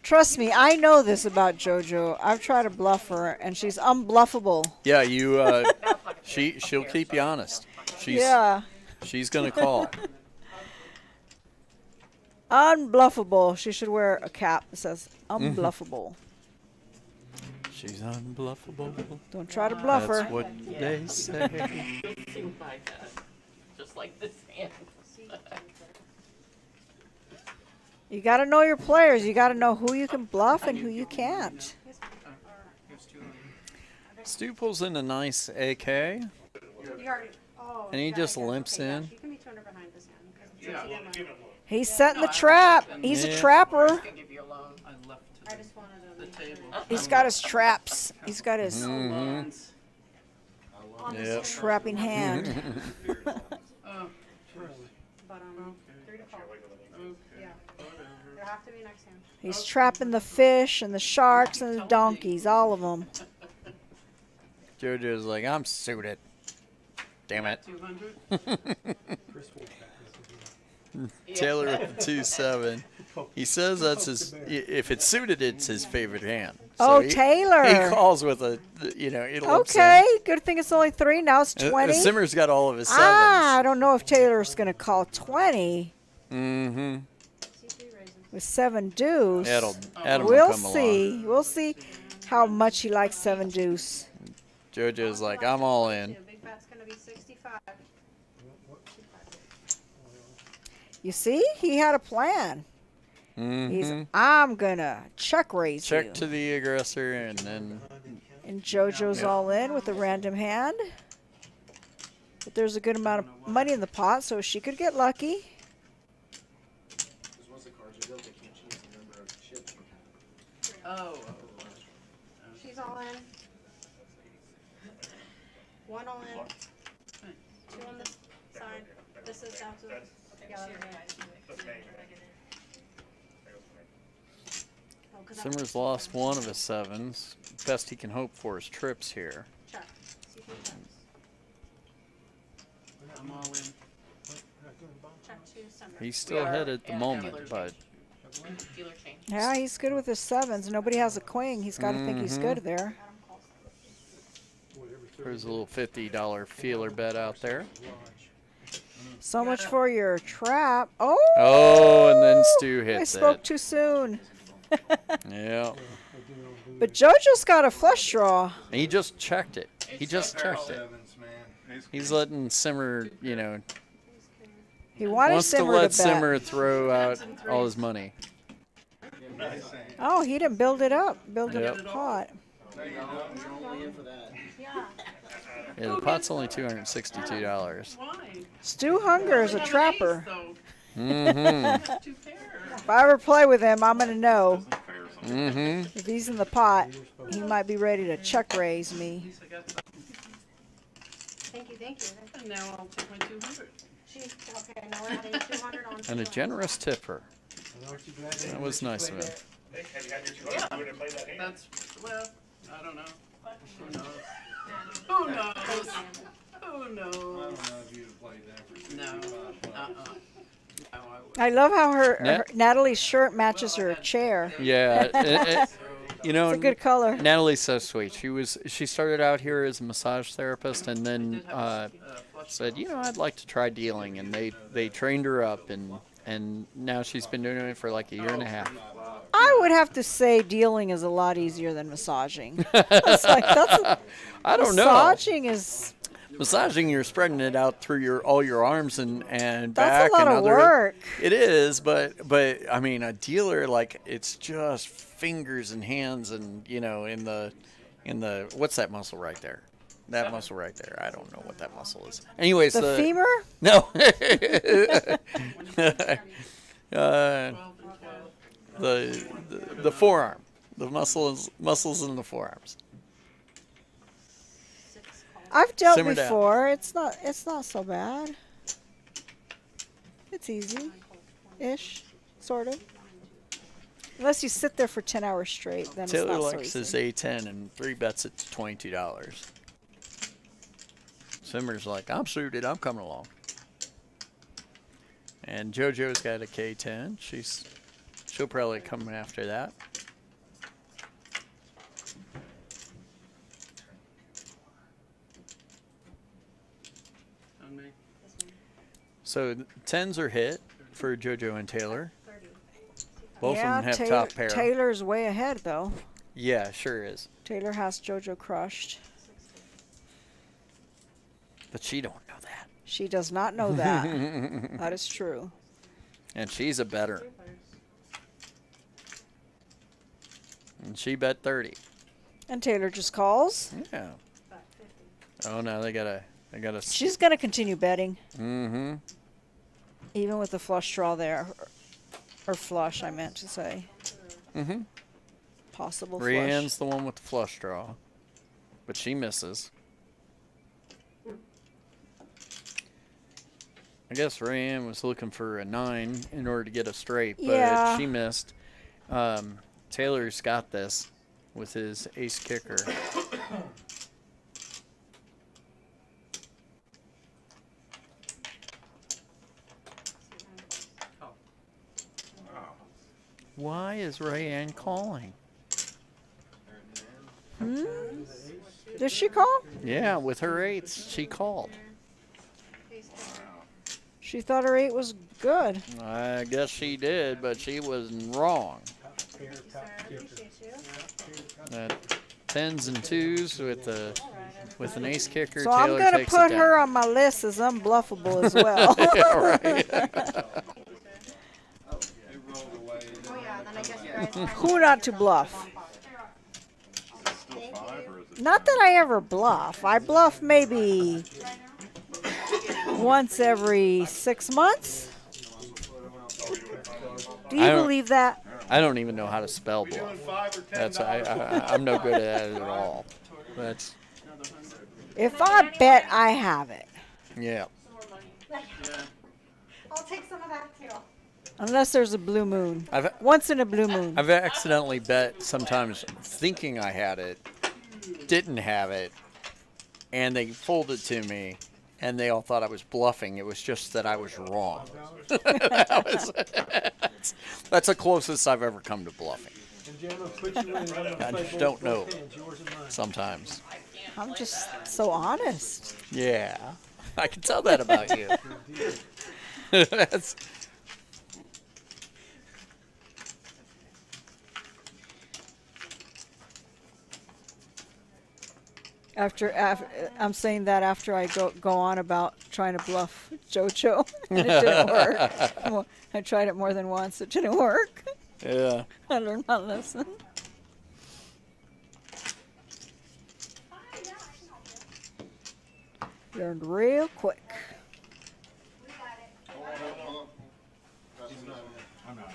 Trust me, I know this about JoJo. I've tried to bluff her, and she's unbluffable. Yeah, she'll keep you honest. She's gonna call. Unbluffable. She should wear a cap that says unbluffable. She's unbluffable. Don't try to bluff That's her. what they say. Something like that. Just like this hand. You got to know your players. You got to know who you can bluff and who you can't. Here's 2 on you. Stu pulls in a nice AK. You already, And he yeah, just I guess. limps Okay, in. gosh, you can be 200 behind this hand. 'cause it's Yeah. easy to move. He's setting the trap. He's a Yeah. trapper. I can give you a loan. I left I to just wanted to the make table. sure. He's got his traps. He's got his On the Yep. string. trapping hand. Oh, But 3 to 4. okay. Yeah. There have to be next hand. He's trapping the fish and the sharks and the donkeys, all of them. JoJo's like, "I'm suited." Damn it. 200? Taylor with the 2-7. He says that's if it's suited, it's his favorite hand. Oh, he, Taylor. He calls with a, it'll Okay, good thing it's only 3. Now it's 20. Simmer's got all of his 7s. I don't know if Taylor's going to call 20 Mm-hmm. C3 raises. with 7 deuce. Adam will We'll come see. We'll see how much he likes 7 deuce. along. JoJo's like, "I'm all in." Big bet's going to be 65. You see? He had a plan. He's, Mm-hmm. I'm going to check raise you. Check to the aggressor, and then And JoJo's Yeah. all in with a random hand. But there's a good amount of money in the pot, so she could get lucky. Because once the cards are built, they can't change the number of chips you have. Oh. She's all in. One all in. Two on this side. This is down to together. That's me. Oh, 'cause Simmer's lost one of his sevens. Best he can hope for is trips here. Check. See if he checks. I'm all in. Check two, Summer. He's still ahead at the moment, but Dealer change. Yeah, he's good with his sevens. Nobody has a queen. He's got to think he's good there. there's a little $50 feeler bet out there. So much for your trap. Oh! Oh, and then Stu I hits spoke it. too soon. Yeah. But JoJo's got a flush draw. He just checked it. He just checked it. Sevens, man. He's letting Simmer, you know, He wanted wants to Simmer let to bet. Simmer throw out all his money. Oh, he didn't build it up. Build Yep. up the pot. No, you're not. You're only in for that. Yeah. Yeah, the pot's only $262. Why? Stu Hunger is a Only have an ace, trapper. though. Mm-hmm. Too fair. If I ever play with him, I'm going to know. Fair sometimes. Mm-hmm. If he's in the pot, he might be ready to check raise me. At least I got that. Thank you, thank you. And now I'll take my 200. She's okay. Now we're adding 200 on. And a generous tipper. That was nice of him. Hey, have you had your 200? You wouldn't play that hand? That's, well, I don't know. Who knows? Who knows? Who I knows? don't know if you'd have played that for No. 65 bucks. No, I would. I love how Nat- her Natalie's shirt matches her chair. Yeah, you know, It's a good color. Natalie's so sweet. She started out here as a massage therapist, and then said, you know, I'd like to try dealing, and they trained her up, and now she's been doing it for like a year and a half. I would have to say dealing is a lot easier than massaging. It's like I don't know. massaging is Massaging, you're spreading it out through all your arms and back. that's a lot and of other, work. It is, but I mean, a dealer, like, it's just fingers and hands, and you know, in the what's that muscle right there? That muscle right there. I don't know what that muscle is. Anyways, The femur? No. 12 and 12. the forearm, the muscles in the forearms. I've dealt Simmer down. before. It's not so bad. It's easy, ish, sort of. Unless you sit there for 10 hours straight, then Taylor it's not so likes easy. his A10 and 3 bets at $22. Simmer's like, I'm suited. I'm coming along. And JoJo's got a K10. She'll probably come after that. On me. So 10s are hit for JoJo and Taylor. Both yeah, of them have Taylor, top pair. Taylor's way ahead though. Yeah, sure is. Taylor has JoJo crushed. But she don't know that. She does not know that. That is true. And she's a better. And she bet 30. And Taylor just calls. Yeah. Oh no, they gotta. She's gonna continue betting, Mm-hmm. even with the flush draw there, or flush. I meant to say. Mm-hmm. Possible flush. Rianne's the one with the flush draw, but she misses. I guess Rianne was looking for a 9 in order to get a straight, but Yeah. she missed. Taylor's got this with his ace kicker. Why is Rianne calling? Did she call? Yeah, with her 8s, she called. She thought her 8 was good. I guess she did, but she was wrong. That 10s and 2s with an ace kicker. So Taylor I'm gonna takes put it her down. on my list as unbluffable as well. Yeah, right. It rolled away. Oh yeah, then I guess you guys have Who not to bluff? Still 5 or is it? Not that I ever bluff. I bluff maybe once every 6 months. Do you I don't- believe that? I don't even know how to spell We doing bluff. $5 or $10? That's I'm no good at it at all. That's If I bet, I have it. yeah. I'll take some of that too. Unless there's a blue moon. I've Once in a blue moon. I've accidentally bet sometimes thinking I had it, didn't have it, and they folded to me, and they all thought I was bluffing. It was just that I was wrong. That's the closest I've ever come to bluffing. I just don't know sometimes. I'm just so honest. Yeah, I can tell that about you. That's, I'm saying that after I go on about trying to bluff JoJo, and it didn't work. Well, I tried it more than once. It didn't work. yeah. I learned my lesson. Learned real quick. I'm not.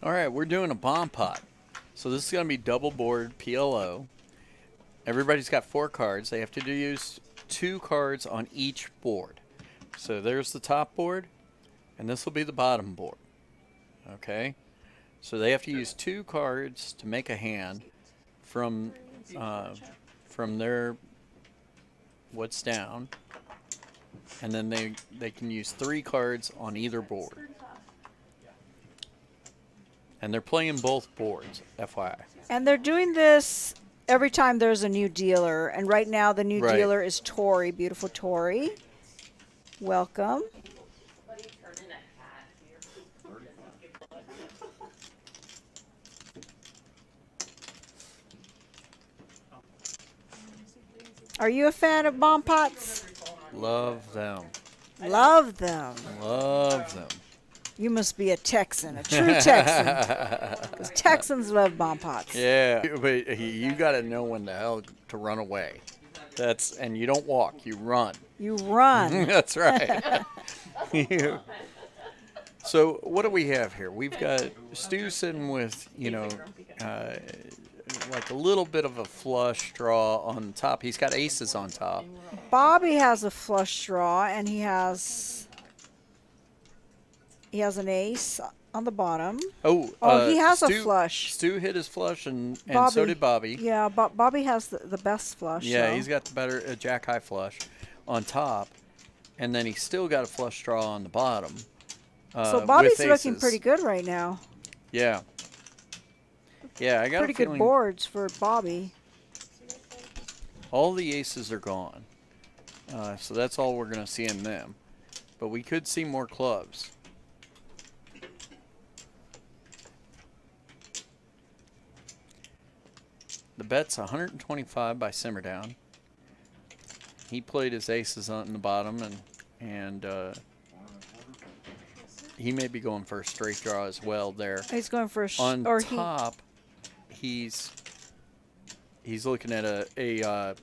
All right, we're doing a bomb pot. So this is going to be double board PLO. Everybody's got 4 cards. They have to use 2 cards on each board. So there's the top board, and this will be the bottom board. Okay? So they have to use 2 cards to make a hand from their what's down, and then they can use 3 cards on either board. And they're playing both boards, FYI. And they're doing this every time there's a new dealer. And right now the new dealer is Tori, beautiful Tori. Welcome. Are you a fan of bomb pots? Love them. Love them. Love them. You must be a Texan, a true Texan. Because Texans love bomb pots. Yeah, but you got to know when the hell to run away. And you don't walk, you run. You run. That's right. So what do we have here? We've got Stu sitting with, like a little bit of a flush draw on top. He's got aces on top. Bobby has a flush draw, and he has an ace on the bottom. Oh, he has a flush. Stu hit his flush, and Bobby, so did Bobby. Yeah, Bobby has the best flush. Yeah, so. he's got the better jack high flush on top, and then he's still got a flush draw on the bottom. So Bobby's looking pretty good right now. Yeah. Yeah, I got pretty good boards for Bobby. All the aces are gone, so that's all we're going to see in them. But we could see more clubs. The bet's 125 by Simmerdown. He played his aces on the bottom, and he may be going for a straight draw as well there. He's going for on top. He's looking at a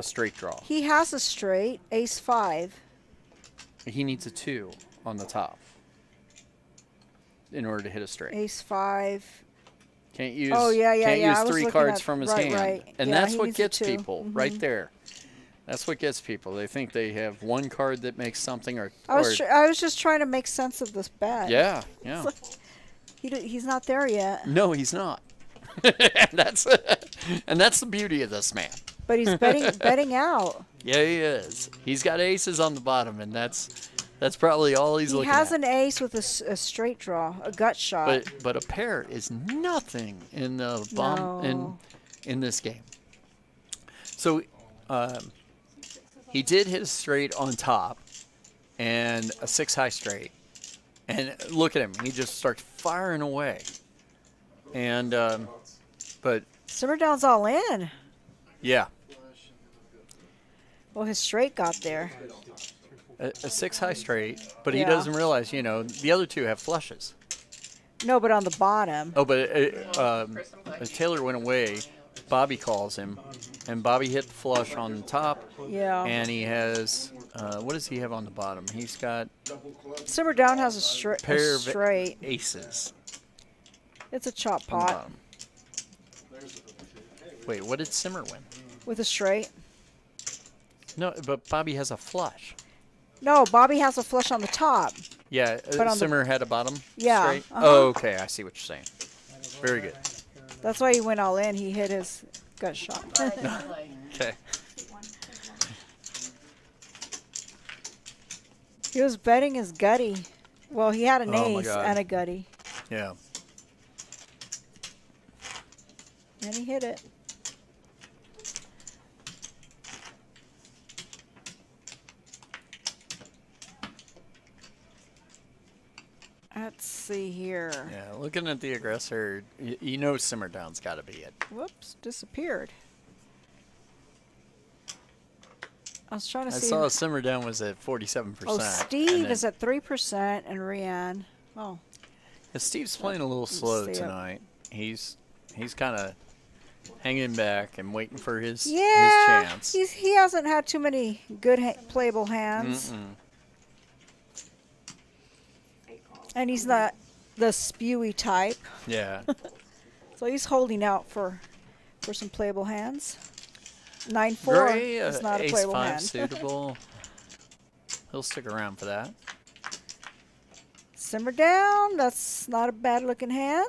straight draw. He has a straight, ace 5. He needs a 2 on the top in order to hit a straight. Ace 5. Can't use. Can't use 3 cards from his hand, and yeah, that's what gets 2. people right there. That's what gets people. They think they have one card that makes something, I was just trying to make sense of this bet. Yeah. He's not there yet. No, he's not. and that's the beauty of this man. But he's betting out. Yeah, he is. He's got aces on the bottom, and that's probably all he's looking at. He has an ace with a straight draw, a gut shot. But a pair is nothing in the bomb in this game. So he did hit a straight on top and a 6 high straight. And look at him. He just starts firing away. And but Simmerdown's all in. Yeah. Well, his straight got there. a 6 high straight, but he Yeah. doesn't realize, the other 2 have flushes. No, but on the bottom. Oh, but Taylor went away. Bobby calls him, and Bobby hit the flush on the top. Yeah. And he has, what does he have on the bottom? He's got Simmer down has a pair of straight. aces It's a chop on the pot bottom. Wait, what did Simmer win? with a straight. No, but Bobby has a flush. No, Bobby has a flush on the top. Yeah, But on the- Simmer had a bottom Yeah, straight? uh-huh. Oh, okay, I see what you're saying. Very good. That's why he went all in. He hit his gut shot. Okay. He was betting his gutty. Well, he had an Oh, my ace God. and a gutty. Yeah. And he hit it. Let's see here. Yeah, looking at the aggressor, you know Simmer down's got to be it. Whoops, disappeared. I was trying to I see. saw Simmer down was at 47%. Oh, Steve is at 3% and Rianne. Oh. Steve's playing a little slow Stay up. tonight. He's kind of hanging back and waiting for his Yeah, chance. he hasn't had too many good playable hands. And he's not the spewy type. Yeah. So he's holding out for some playable hands. 9-4 Gray, is not a ace playable 5 hand. suitable. He'll stick around for that. Simmer down. That's not a bad looking hand.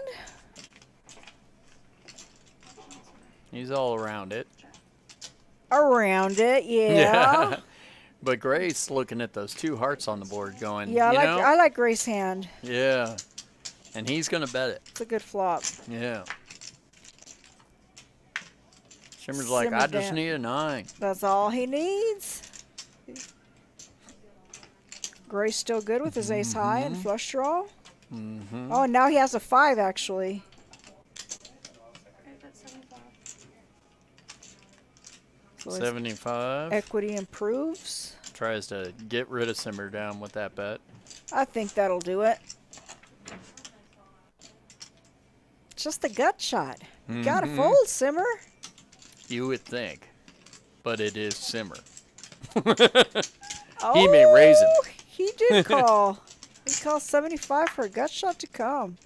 He's all around it. Around it, yeah. But Gray's looking at those 2 hearts on the board going, Yeah, you know? I like Gray's hand. Yeah. And he's going to bet it. It's a good flop. Yeah. Shimmer's like, Simmer I just down. need a 9. That's all he needs. Gray's still good with his ace high and flush draw. Oh, and now he has a 5 actually. So his 75. equity improves. Tries to get rid of Simmer down with that bet. I think that'll do it. Just a gut shot. You gotta fold, Simmer. You would think. But it is Simmer. Oh, He may raise him. He did call. He called 75 for a gut shot to come.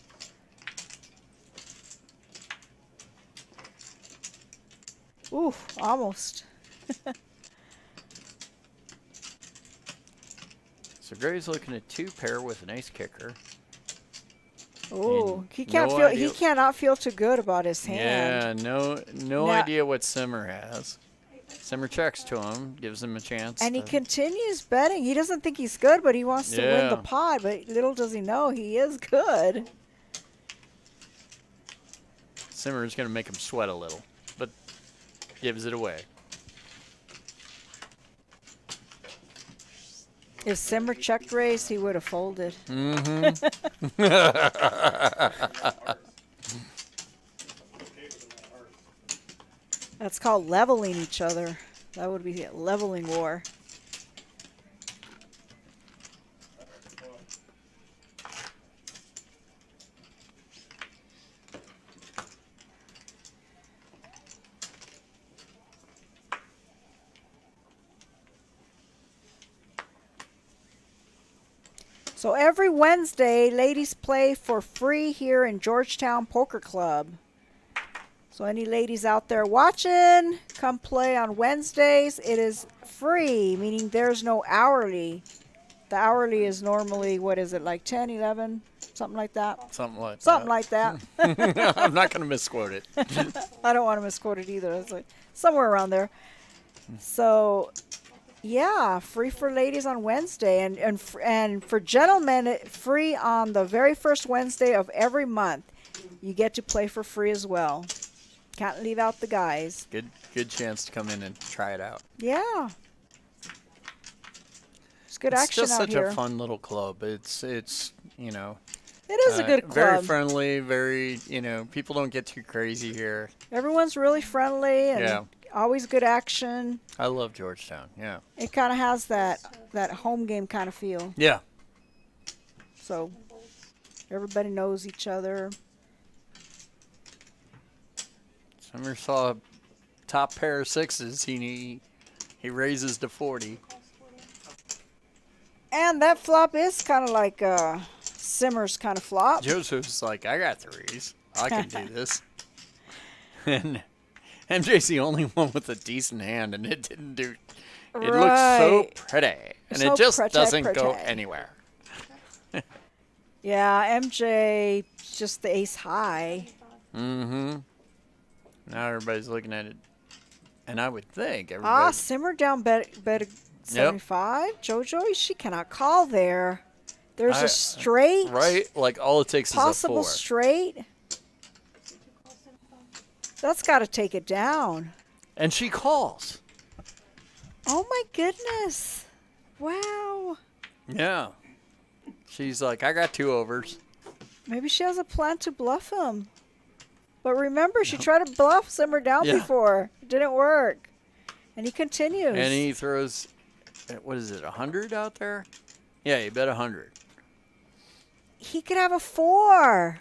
Ooh, almost. So Gray's looking at 2 pair with an ace kicker. Oh, And he can't no feel. idea- He cannot feel too good about his hand. Yeah, no Now- idea what Simmer has. Simmer checks to him, gives him a chance. And he to- continues betting. He doesn't think he's good, but he wants to win the Yeah. pot. But little does he know, he is good. Simmer's going to make him sweat a little, but gives it away. If Simmer checked raised, he would have folded. That's called leveling each other. That would be a leveling war. So every Wednesday, ladies play for free here in Georgetown Poker Club. So any ladies out there watching, come play on Wednesdays. It is free, meaning there's no hourly. The hourly is normally, what is it, like 10, 11, something like that? Something like Something that. like that. I'm not going to misquote it. I don't want to misquote it either. It's like somewhere around there. So, yeah, free for ladies on Wednesday, and for gentlemen, free on the very first Wednesday of every month. You get to play for free as well. Can't leave out the guys. Good chance to come in and try it out. Yeah. It's good It's action just out such here. a fun little club. It's you know. It is a good club. Very friendly, very, people don't get too crazy here. Everyone's really friendly, and Yeah. always good action. I love Georgetown. Yeah. It kind of has that home game kind of feel. Yeah. So everybody knows each other. Summer saw a top pair of sixes. He raises to 40. And that flop is kind of like Simmer's kind of flop. Joseph's like, I got threes. I can do this. And MJ's the only one with a decent hand, and it didn't do. It looks so pretty, and So it just pretty, doesn't go pretty. anywhere. Yeah, MJ, just the ace high. Mm-hmm. Now everybody's looking at it, and I would think everybody. Simmer down bet 75. JoJo, she cannot call there. There's a straight. Right, like all it takes Possible is a 4. straight. That's got to take it down. And she calls. Oh my goodness. Wow. Yeah. She's like, I got 2 overs. Maybe she has a plan to bluff him. But remember, she tried to bluff Simmer down before. It didn't work. And he continues. And he throws, what is it, 100 out there? Yeah, you bet 100. He could have a 4.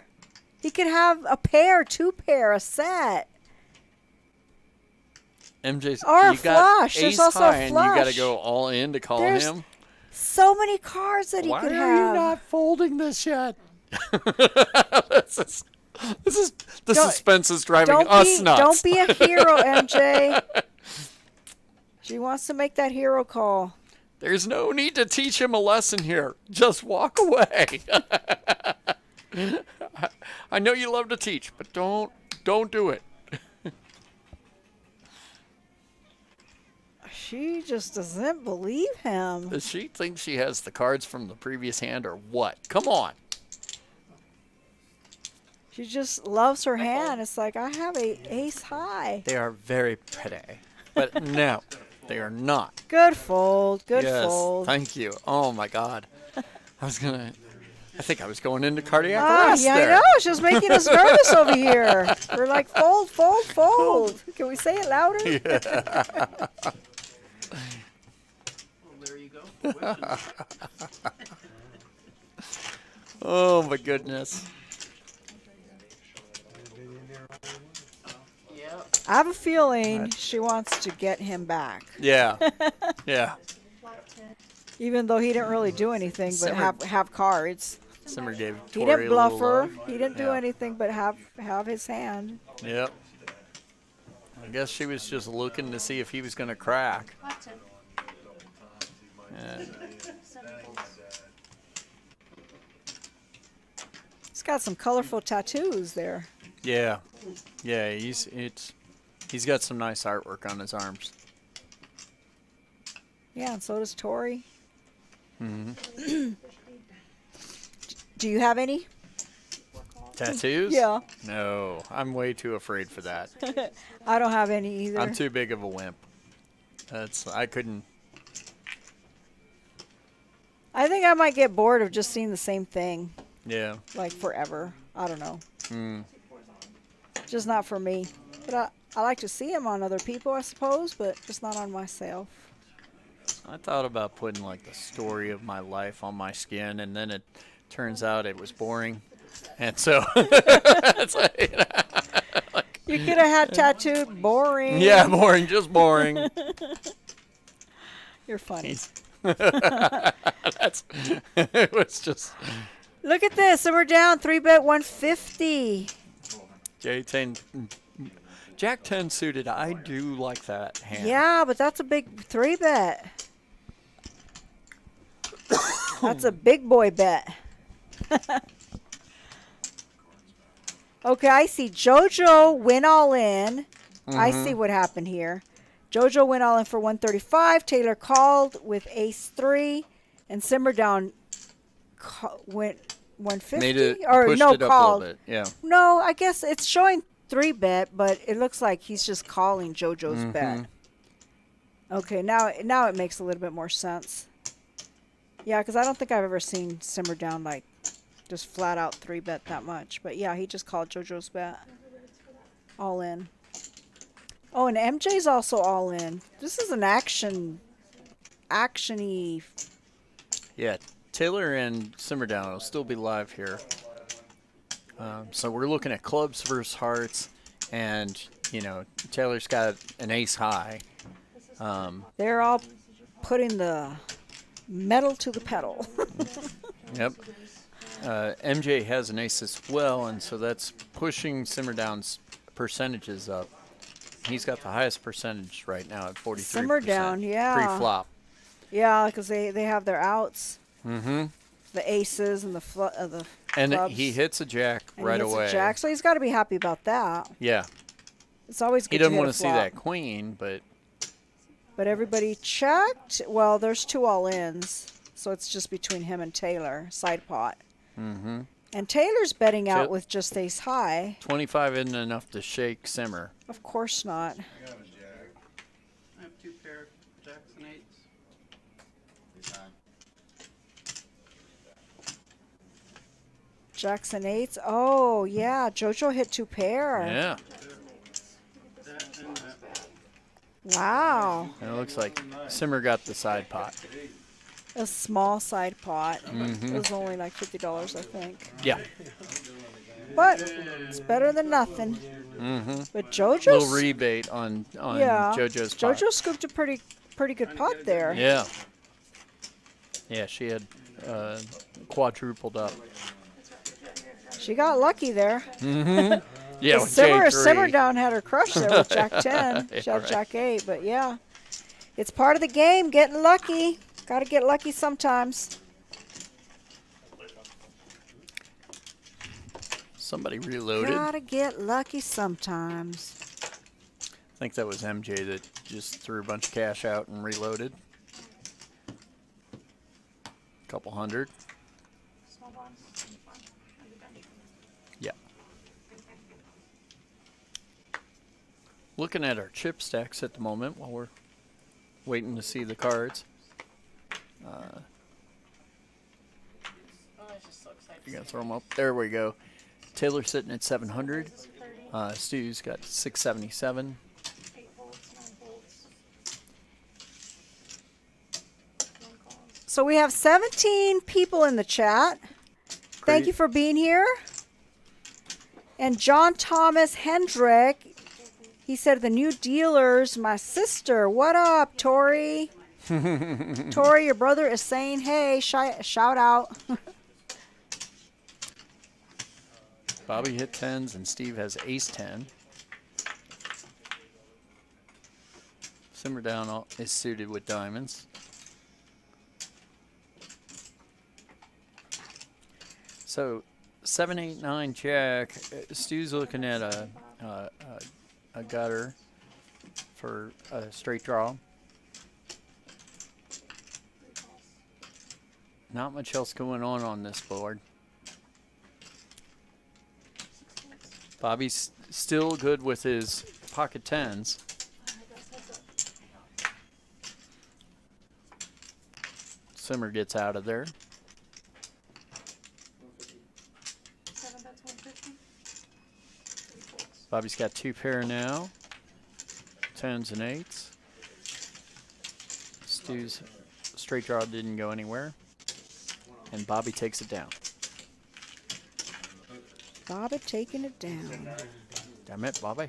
He could have a pair, 2 pair, a set. MJ's, Or a you got flush. There's ace also high, a and you got to flush. go all in to call There's him. so many cards that he Why could are have. you not folding this yet? The suspense is driving us nuts. Don't be a hero, MJ. She wants to make that hero call. There's no need to teach him a lesson here. Just walk away. I know you love to teach, but don't do it. She just doesn't believe him. Does she think she has the cards from the previous hand or what? Come on. She just loves her hand. It's like, I have a ace high. They are very pretty. But no, they are not. Good fold. Good Yes, fold. thank you. Oh, my God. I think I was going into cardiac Ah, arrest yeah, there. I know. She was making us nervous over here. We're like, fold, fold, fold. Can we say it louder? Yeah. Well, there you go. Oh, my goodness. Yep. I have a feeling she wants to get him back. Yeah. Yeah. Even though he didn't really do anything but Simmer- have cards. Simmer gave He Tori didn't a bluff little her. love. He didn't do Yeah. anything but have his hand. Yep. I guess she was just looking to see if he was going to crack. And He's got some colorful tattoos there. yeah. Yeah, he's got some nice artwork on his arms. Yeah, and so does Tori. Mm-hmm. Do you have any? Tattoos? Yeah. No, I'm way too afraid for that. I don't have any either. I'm too big of a wimp. I couldn't. I think I might get bored of just seeing the same thing, Yeah. like forever. I don't know. Mm. Just not for me. But I like to see them on other people, I suppose, but just not on myself. I thought about putting like the story of my life on my skin, and then it turns out it was boring, and so it's like, You could have had tattooed boring. yeah, boring, just boring. You're funny. It was just Look at this. So we're down 3-bet 150. J10, Jack 10 suited. I do like that hand. Yeah, but that's a big 3-bet. That's a big boy bet. Okay, I see JoJo went all in. I see what happened here. JoJo went all in for 135. Taylor called with ace 3. And Simmer down went 150. Made it, or pushed no, it up called. a little bit. Yeah. No, I guess it's showing 3-bet, but it looks like he's just calling JoJo's bet. Okay, now it makes a little bit more sense. Yeah, because I don't think I've ever seen Simmer down like just flat out 3-bet that much. But yeah, he just called JoJo's bet. All in. Oh, and MJ's also all in. This is an actiony. Yeah, Taylor and Simmerdown will still be live here. So we're looking at clubs versus hearts, and you know Taylor's got an ace high. They're all putting the metal to the pedal. Yep. MJ has an ace as well, and so that's pushing Simmerdown's percentages up. He's got the highest percentage right now at 43%. Simmerdown, yeah. Pre-flop. Yeah, because they have their outs. Mm-hmm. The aces and the And clubs. he hits a jack And right he hits away. a jack, so he's got to be happy about that. Yeah. It's always good He doesn't to hit want a to see flop. that queen, but But everybody checked. Well, there's 2 all-ins, so it's just between him and Taylor, side pot. mm-hmm. And Taylor's betting out Chip. with just ace high. 25 isn't enough to shake Simmer. Of course not. I got a jack. I have 2 pair of jacks and eights. Jacks and eights. Oh, yeah. JoJo hit 2 pair. Yeah. That and that. Wow. And it looks like Simmer got the side pot. A small side pot. Mhm. It was only like $50, I think. Yeah. But it's better than nothing. Mm-hmm. But JoJo's... Little rebate on yeah, JoJo's pot. JoJo scooped a pretty good pot there. Yeah. Yeah, she had quadrupled up. She got lucky there. Mm-hmm. Yeah, with Simmerdown had her crush there with Jack 10. Yeah, She had right. Jack 8, but yeah. It's part of the game, getting lucky. Got to get lucky sometimes. Somebody reloaded. Got to get lucky sometimes. I think that was MJ that just threw a bunch of cash out and reloaded. Couple hundred. Small bonds. Yeah. Looking at our chip stacks at the moment while we're waiting to see the cards. Oh, I'm just so excited. You gotta throw them up. There we go. Taylor's sitting at 700. Stu's got 677. 8 volts, 9 volts. 1 calls. So we have 17 people in the chat. Thank Great. you for being here. And John Thomas Hendrick, he said the new dealer's my sister. What up, Tori? Tori, your brother is saying, hey, shout out. Bobby hit 10s and Steve has ace 10. Simmerdown is suited with diamonds. So 7, 8, 9 jack. Stu's looking at a gutter for a straight draw. Not much else going on this board. Bobby's still good with his pocket 10s. Simmer gets out of there. 7 bets, 150. Bobby's got 2 pair now. 10s and 8s. Stu's straight draw didn't go anywhere. And Bobby takes it down. Bobby taking it down. Damn it, Bobby.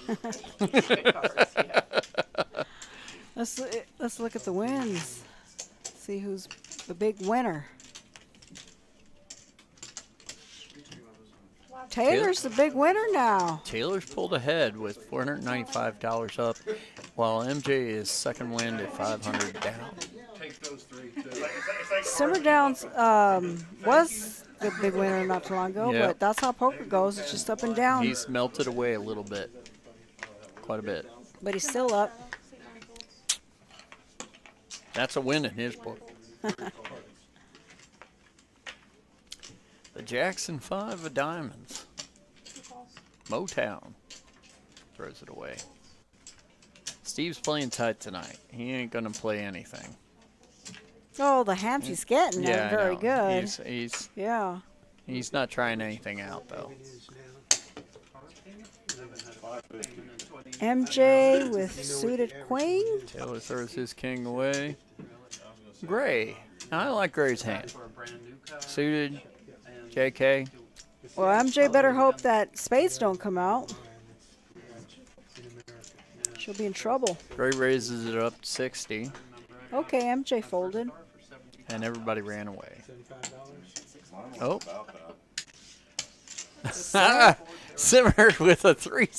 Good cards, yeah. Let's look at the wins. See who's the big winner. Taylor's the big winner now. Taylor's pulled ahead with $495 up, while MJ is second wind at 500 down. Take those 3 too. Simmerdown's was the big winner not too long ago, Yeah. but that's how poker goes. It's just up and down. He's melted away a little bit, quite a bit. But he's still up. That's a win in his book. The Jackson 5 of diamonds. Motown throws it away. Steve's playing tight tonight. He ain't gonna play anything. Oh, the hands he's getting Yeah, are I very know. good. He's Yeah. not trying anything out though. MJ with suited queen. Taylor throws his king away. Gray. I like Gray's hand. Suited. JK. Well, MJ better hope that spades don't come out. She'll be in trouble. Gray raises it up to 60. Okay, MJ folded. And everybody ran away. Oh. Simmer with a 3-6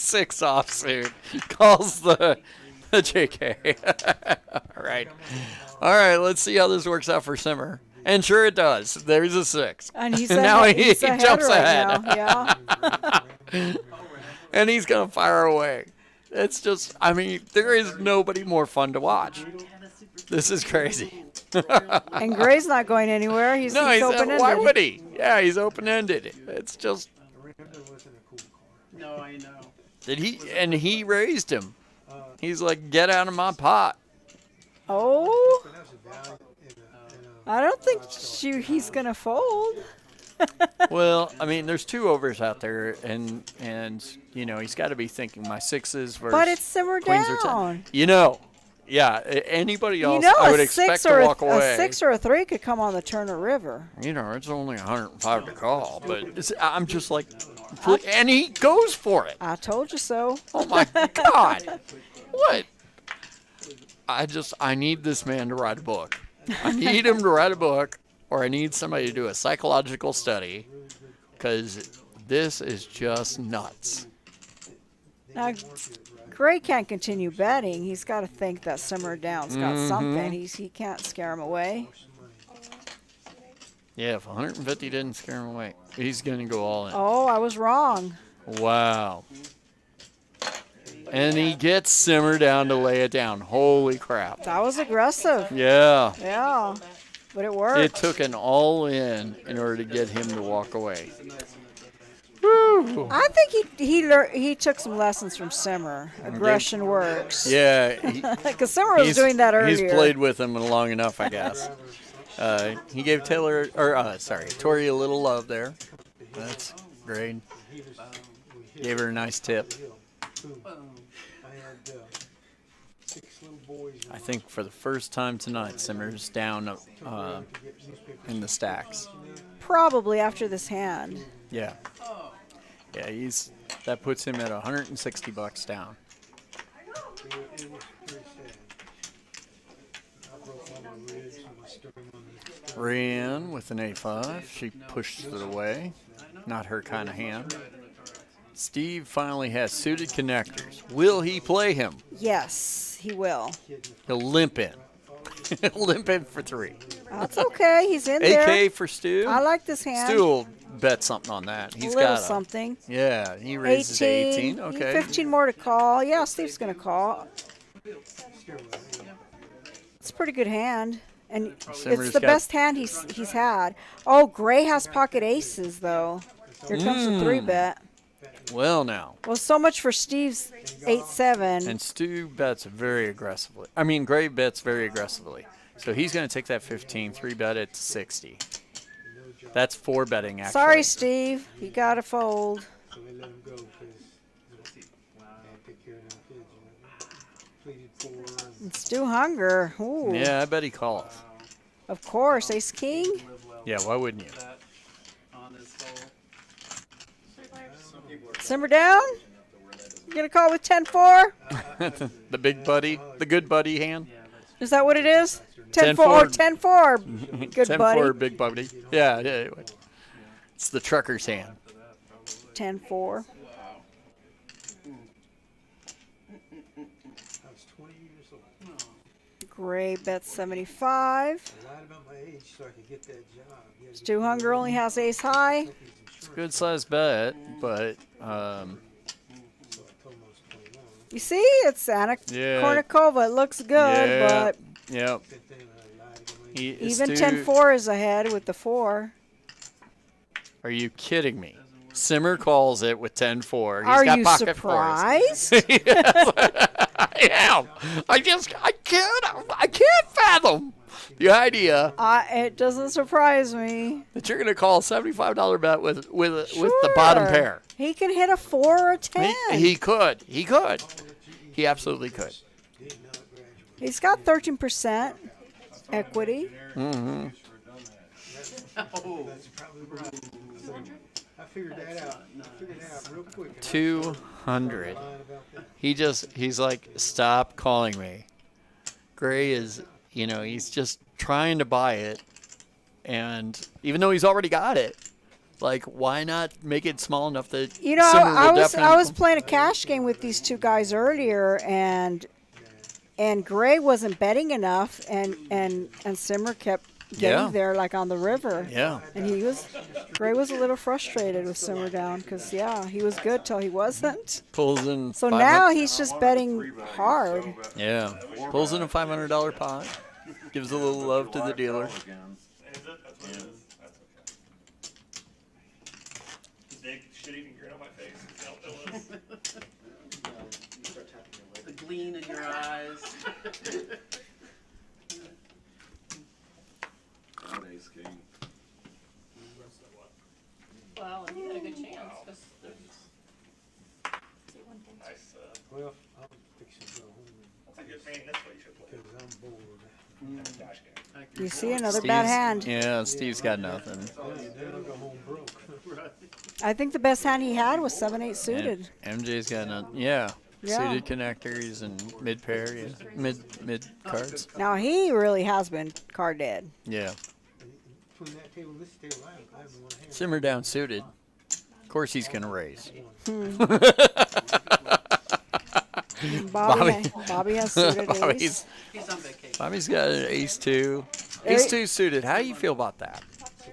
offsuit calls the JK. All right. All right, let's see how this works out for Simmer. And sure it does. There's a 6. And he's now ahead, he jumps right ahead. now. Yeah. And he's going to fire away. It's just, I mean, there is nobody more fun to watch. This is crazy. And Gray's not going anywhere. He's open-ended. Why would he? Yeah, he's open-ended. It's just. No, I know. And he raised him. He's like, get out of my pot. Oh. I don't think he's going to fold. Well, I mean, there's 2 overs out there, and you know, he's got to be thinking my 6s versus But it's simmer queens or 10. down. You know, yeah, anybody else You know, I would a expect 6 to or walk away. a 6 or a 3 could come on the Turner River. You know, it's only 105 to call, but I'm just like, and he goes for it. I told you so. Oh my God. What? I need this man to write a book. I need him to write a book, or I need somebody to do a psychological study, because this is just nuts. Now, Gray can't continue betting. He's got to think that simmer down's got something. He can't scare him away. Yeah, if 150 didn't scare him away, he's going to go all in. Oh, I was wrong. Wow. And he gets simmer down to lay it down. Holy crap. That was aggressive. Yeah. Yeah, but it worked. It took an all-in in order to get him to walk away. Woo. I think he took some lessons from Simmer. Aggression works. Yeah. Because Simmer was doing that earlier. He's played with him long enough, I guess. He gave Tori a little love there. That's great. Gave her a nice tip. I think for the first time tonight, Simmer's down in the stacks. Probably after this hand. Yeah. Yeah, that puts him at $160 down. Rian with an A5. She pushed it away. Not her kind of hand. Steve finally has suited connectors. Will he play him? Yes, he will. He'll limp in. Limp in for 3. That's okay. He's in there. AK for Stu. I like this hand. Stu will bet something on that. He's a little got something. Yeah, he raises 18. Okay. 15 more to call. Yeah, Steve's going to call. It's a pretty good hand. And it's the best hand he's had. Oh, Gray has pocket aces, though. Here comes the 3-bet. Well, now. Well, so much for Steve's 8-7. And Stu bets very aggressively. I mean, Gray bets very aggressively. So he's going to take that 15, 3-bet it to 60. That's 4 betting, actually. Sorry, Steve. You got to fold. And Stu Hunger. Ooh. Yeah, I bet he calls. Of course. Ace-King? Yeah, why wouldn't you? Simmer down? You going to call with 10-4? The big buddy? The good buddy hand? Is that what it is? 10-4 or 10-4. Good 10-4 buddy. big buddy. Yeah, anyway. It's the trucker's hand. 10-4. Gray bets 75. Stu Hunger only has ace high. It's a good sized bet, but you see, it's Anna Kournikova. It looks good, but yep. even 10-4 is ahead with the 4. Are you kidding me? Simmer calls it with 10-4. Are got you pocket surprised? I am. I can't fathom The idea It doesn't surprise me. that you're gonna call a $75 bet with the bottom Sure. pair. He can hit a 4 or a 10. He could. He absolutely could. He's got 13% equity. Mm-hmm. Oh. That's probably right. I figured that out. I figured it out real quick. 200. He's like, stop calling me. Gray is, he's just trying to buy it, and even though he's already got it, like, why not make it small enough that Simmer I will was playing a cash game with these two guys earlier, and Gray wasn't betting enough, and Simmer kept getting there, like on the river. Yeah. And Gray was a little frustrated with Simmer down because he was good till he wasn't. Pulls in. So now he's just betting hard. Yeah. Pulls in a $500 pot. Gives a little love to the dealer. Is it? That's what it is. That's okay. Big shit-eating grin on my face. Is that what it was? The gleam in your eyes. Ace king. Well, and you had a good chance. 'Cause there's Nice. Well, I'm fixing to go home That's a good man. That's what you should play. because I'm bored. Cash game. You see another bad hand. Yeah, Steve's got nothing. Then I'll go home broke. I think the best hand he had was 7-8 suited. MJ's got nothing. Yeah. Yeah. Suited connectors and mid pair. Yeah. Mid cards. Now he really has been card dead. Yeah. Between that table and this table, I haven't won a hand. Simmer down suited. Of course he's gonna raise. Bobby has suited ace. He's on vacation. Bobby's got an ace 2. Ace 2 suited. How do you feel about that?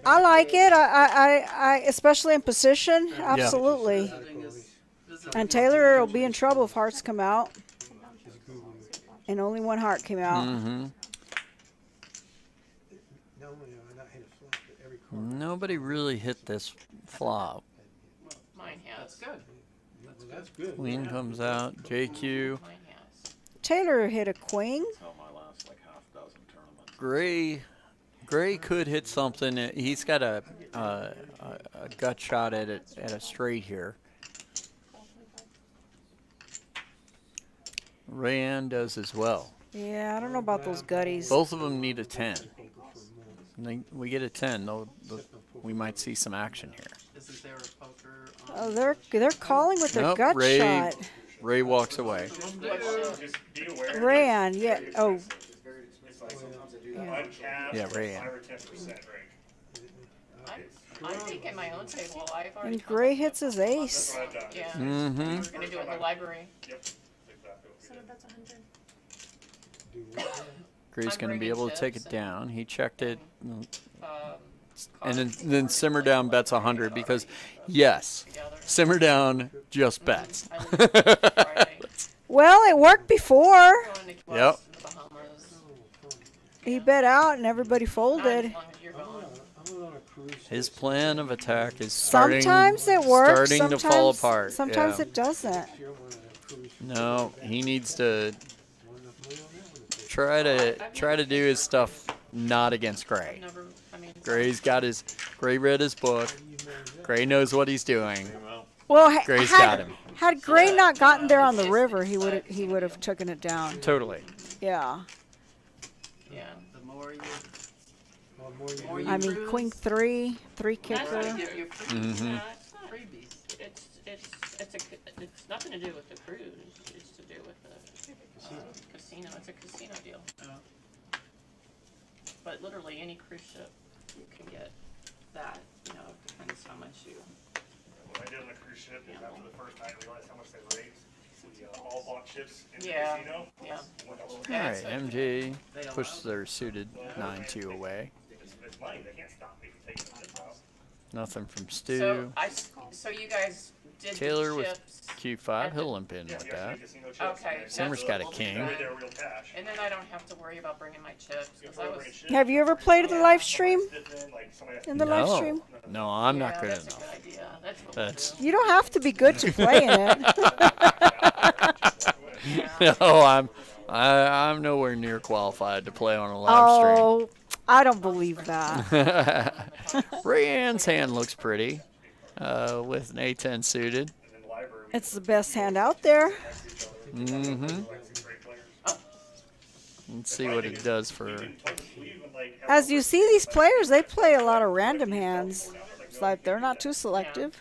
I like it. I especially in position. Absolutely. Visiting his And Taylor will be in trouble if hearts come out. And only one heart came out. Mm-hmm. Not only have I not hit a flop, but every card. Nobody really hit this flop. mine That's has. good. Well, that's good. Queen comes out. JQ. Mine has. Taylor hit a queen. That's how my last like half dozen tournaments. Gray could hit something. He's got a gut shot at a straight here. Rayanne does as well. Yeah, I don't know about those gutties. Both of them need a 10. And we get a 10, we might see some action here. Isn't there a poker on? Oh, they're calling with their Nope, gut Ray, shot. Ray walks away. Just be aware. Rayanne, yeah. Oh, It's like sometimes I do that. Yeah. Uncapped, Yeah, Rayanne. 5 or 10% rate. I'm thinking my own table. I've already. and Gray hits his That's ace. what I've done. Yeah. Mm-hmm. We're gonna do it in the library. Yep. That's exactly what we did. That's 100. Do what? Gray's going to be bringing able to take chips it down. He checked it. Um, And then Simmer Down bets 100 because, yes, together. Simmer Down just bets. I leave Friday. Well, it worked before. Going to Yep. the Bahamas. He bet out and everybody Not as folded. long as you're gone. I'm on a cruise. His plan of attack is starting, Sometimes it works. starting Sometimes, to fall apart. Sometimes yeah. it doesn't. Here I'm on a cruise. No, he needs to Won enough money on that one. try to do his stuff not against Gray. Never. I mean. Gray read his book. Gray knows what he's doing. Well, Gray's got him. had Gray not gotten there on the river, he would have taken it down. Totally. Yeah. Yeah. The more you, Well, more you more do. you I mean, cruise, queen three That's kicker. what give you free. Mhm. No, it's not. freebies. It's nothing to do with the cruise. It's to do with the casino. It's a casino deal. Oh. But literally any cruise ship, you can get that. You know, depends how much you. What I did on the cruise ship is after the first night, I realized how much they raised. We all bought chips in the Yeah. casino. Yeah. Went all over. All right, MJ They allow pushes their suited 9-2 away. It's money. They can't stop me from taking the chips out. Nothing from So Stu. so you guys did Taylor the with chips, Q5, he'll limp in Yeah, with you have to that. get casino chips. Okay, and Simmer's got a king. They're real cash. and then I don't have to worry about bringing my chips You because I was. Have you ever played the live stream? Like somebody has In the live No, stream? no, I'm not Yeah, good that's enough. a good idea. That's what That's we'll You don't have to be good to play in it. do. Yeah. no, I'm nowhere near qualified to play on a live stream. Oh, I don't believe that. Rayanne's hand looks pretty with an A10 suited. It's the best hand out there. Mm-hmm. Let's see what it does for her. As you see, these players, they play a lot of random hands. It's like they're not too selective.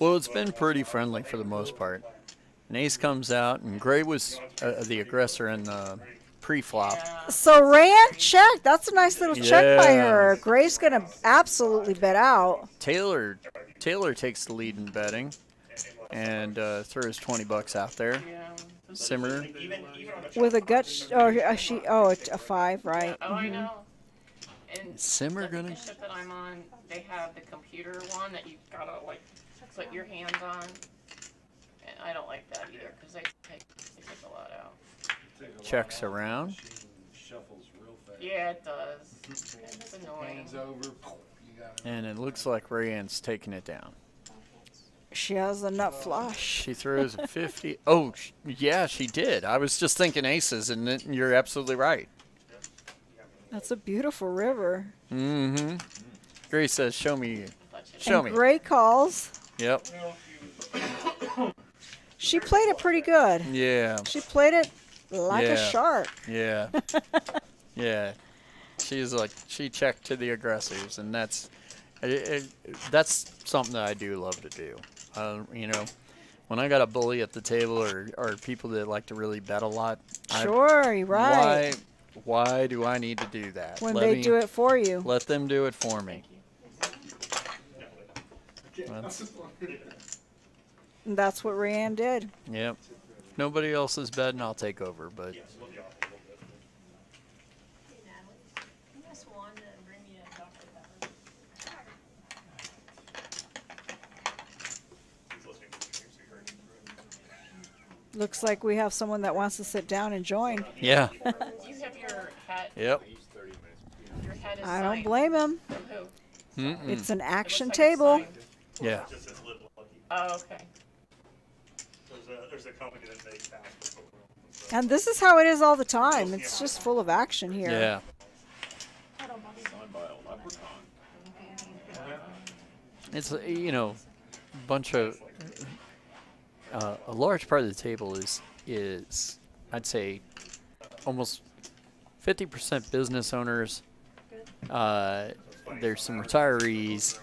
Well, it's been pretty friendly for the most part. An ace comes out, and Gray was the aggressor in the pre-flop. So Rayanne checked. That's a nice little check by Yeah. her. Gray's going to absolutely bet out. Taylor takes the lead in betting and throws $20 out there. Simmer. With a gut, a 5, right? Oh, I know. And Simmer the gonna? ship that I'm on, they have the computer one that you gotta like put your hands on, and I don't like that either because they take a lot out. Checks around. Yeah, it does. It's annoying. And it looks like Rayanne's taking it down. She has a nut flush. She throws a 50. Oh, yeah, she did. I was just thinking aces, and you're absolutely right. That's a beautiful river. Mm-hmm. Gray says, show me. Show me. Gray calls. Yep. She played it pretty good. Yeah. She played it like a Yeah. shark. Yeah. Yeah. She's like, she checked to the aggressors, and that's something that I do love to do. You know, when I got a bully at the table or people that like to really bet a lot. Sure, you're right. Why do I need to do that? When they do it for you. Let them do it for me. That's what Rayanne did. Yep. Nobody else is betting, I'll take over, but Looks like we have someone that wants to sit down and join. yeah. You have your hat. Yep. Your hat is I don't signed. blame him. From who? Mm-mm. It's an It action looks like it's table. signed. Yeah. Oh, okay. There's a company that makes that. And this is how it is all the time. It's just full of action here. Yeah. It's, you know, a bunch of a large part of the table is I'd say almost 50% business owners. There's some retirees,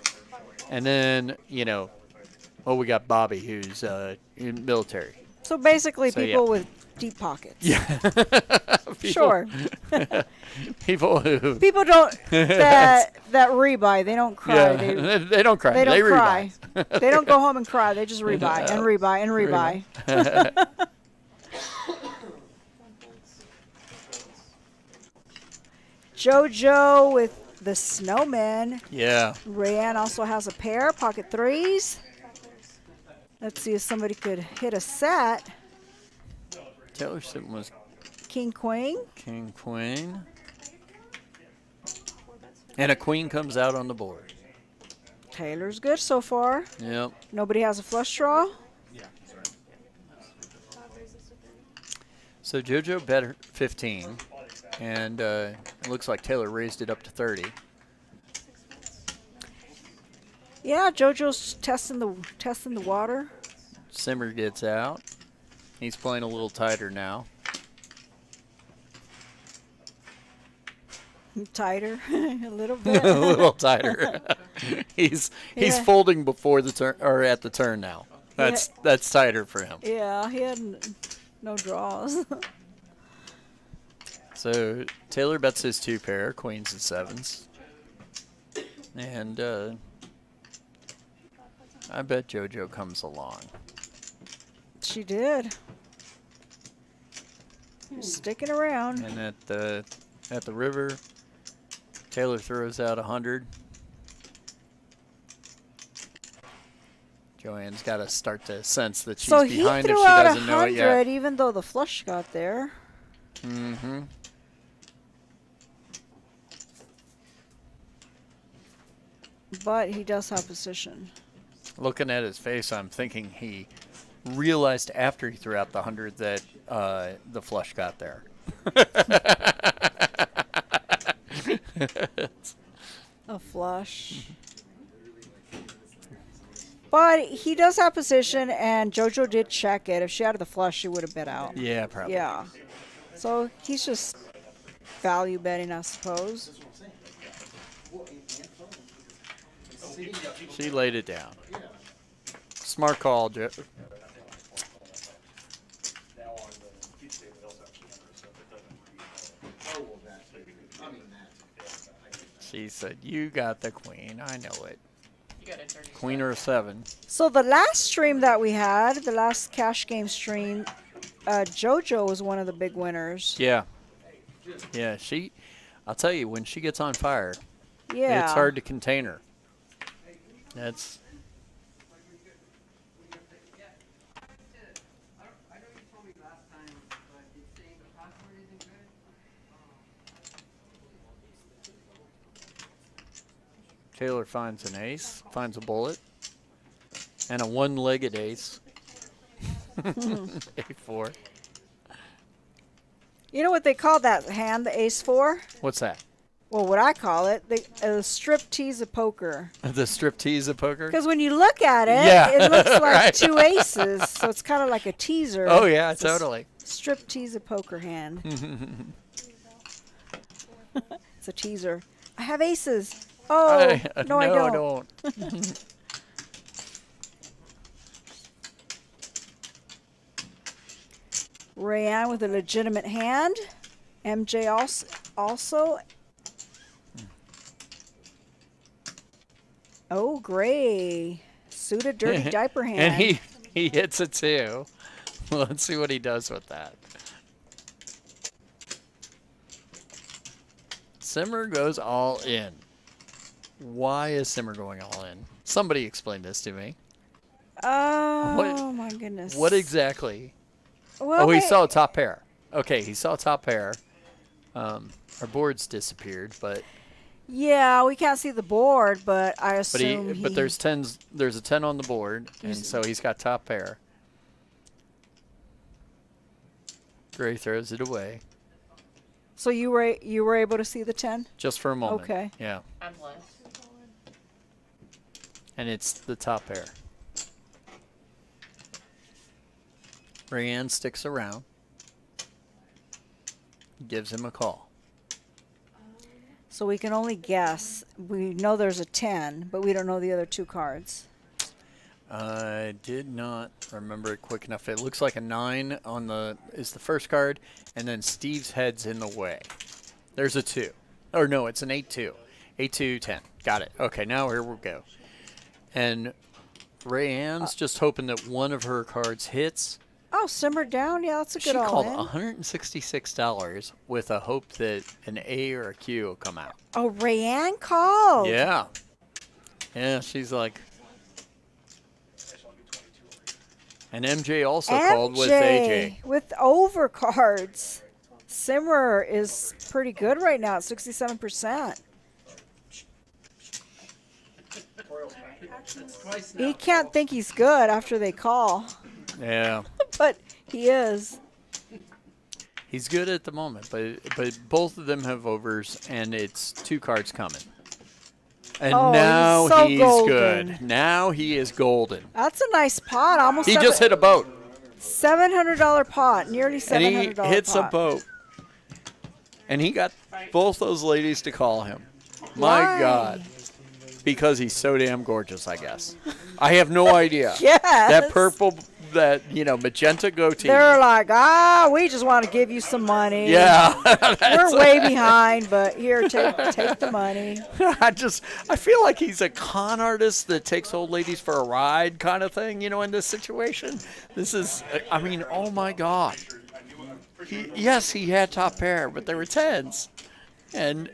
and then we got Bobby, who's in military. So basically, So, yeah. people with deep pockets. Yeah. Sure. People who People don't that rebuy. They don't cry. yeah, They they don't cry. They don't cry. rebuy. They don't go home and cry. They just rebuy and rebuy and rebuy. JoJo with the snowman. Yeah. Rayanne also has a pair, pocket threes. Let's see if somebody could hit a set. Taylor sitting was King, queen. king, queen. And a queen comes out on the board. Taylor's good so far. Yep. Nobody has a flush draw. So JoJo bet 15, and it looks like Taylor raised it up to 30. Yeah, JoJo's testing the water. Simmer gets out. He's playing a little tighter now. Tighter, a little bit. A little tighter. he's Yeah. folding before the turn or at the turn now. That's tighter for him. Yeah, he had no draws. So Taylor bets his two pair, queens and sevens, and I bet JoJo comes along. She did. Sticking around. And at the river, Taylor throws out 100. Joanne's got to start to sense that she's So he behind if threw she out doesn't know it yet. 100, even though the flush got there. Mm-hmm. But he does have position. Looking at his face, I'm thinking he realized after he threw out the 100 that the flush got there. A flush. But he does have position, and JoJo did check it. If she had the flush, she would have bet out. Yeah, probably. Yeah. So he's just value betting, I suppose. She laid it down. Smart call, Now on the future table, they also have cameras, so if it doesn't read. Oh, well, that, I mean that. She said, "You got the queen. I know it. You got a dirty Queen or a 7." So the last stream that we had, the last cash game stream, JoJo was one of the big winners. Yeah. Yeah, I'll tell you, when she gets on fire, Yeah. it's hard to contain her. That's... Taylor finds an ace, finds a bullet, and a one-legged ace. A4. You know what they call that hand, the ace-4? What's that? Well, what I call it, the strip-tease of poker. The striptease of poker? Because when you look at it, Yeah. it looks like Right. 2 aces, so it's kind of like a teaser. Oh, yeah, It's a totally. strip-tease of poker hand. It's a teaser. I have aces. Oh, no, I don't. Rayanne with a legitimate hand. MJ also. Oh, Gray. Suited dirty diaper hand. And he hits it too. Let's see what he does with that. Simmer goes all in. Why is Simmer going all in? Somebody explain this to me. Oh, my goodness. What exactly? Well, He saw a top pair. Okay, he saw a top pair. Our board's disappeared, but yeah, we can't see the board, but I assume but there's tens. There's a 10 on the board, and so he's got top pair. Gray throws it away. So you were able to see the 10? Just for a moment. Okay. Yeah. I'm blessed. And it's the top pair. Rayanne sticks around. Gives him a call. So we can only guess. We know there's a 10, but we don't know the other 2 cards. I did not remember it quick enough. It looks like a 9 is the first card, and then Steve's head's in the way. There's a 2. Or no, it's an 8-2. 8-2, 10. Got it. Okay, now here we go. And Rayanne's just hoping that one of her cards hits. Oh, Simmer down? Yeah, that's a good She called all-in. $166 with a hope that an A or a Q will come out. Oh, Rayanne called. Yeah. Yeah, she's like... And MJ also called with AJ. With over cards. Simmer is pretty good right now at 67%. He can't think he's good after they call. Yeah. But he is. He's good at the moment, but both of them have overs, and it's 2 cards coming. And now he's so he's golden. good. Now he is golden. That's a nice pot. Almost He just hit a boat. $700 pot. Nearly $700 And he hits pot. a boat. And he got both those ladies to call him. My Why? God. Because he's so damn gorgeous, I guess. I have no idea. Yes. That purple, magenta goatee. They're like, we just want to give you some money. Yeah. We're way behind, but here, take the money. I feel like he's a con artist that takes old ladies for a ride kind of thing, in this situation. This is, oh my God. Yes, he had top pair, but they were 10s. And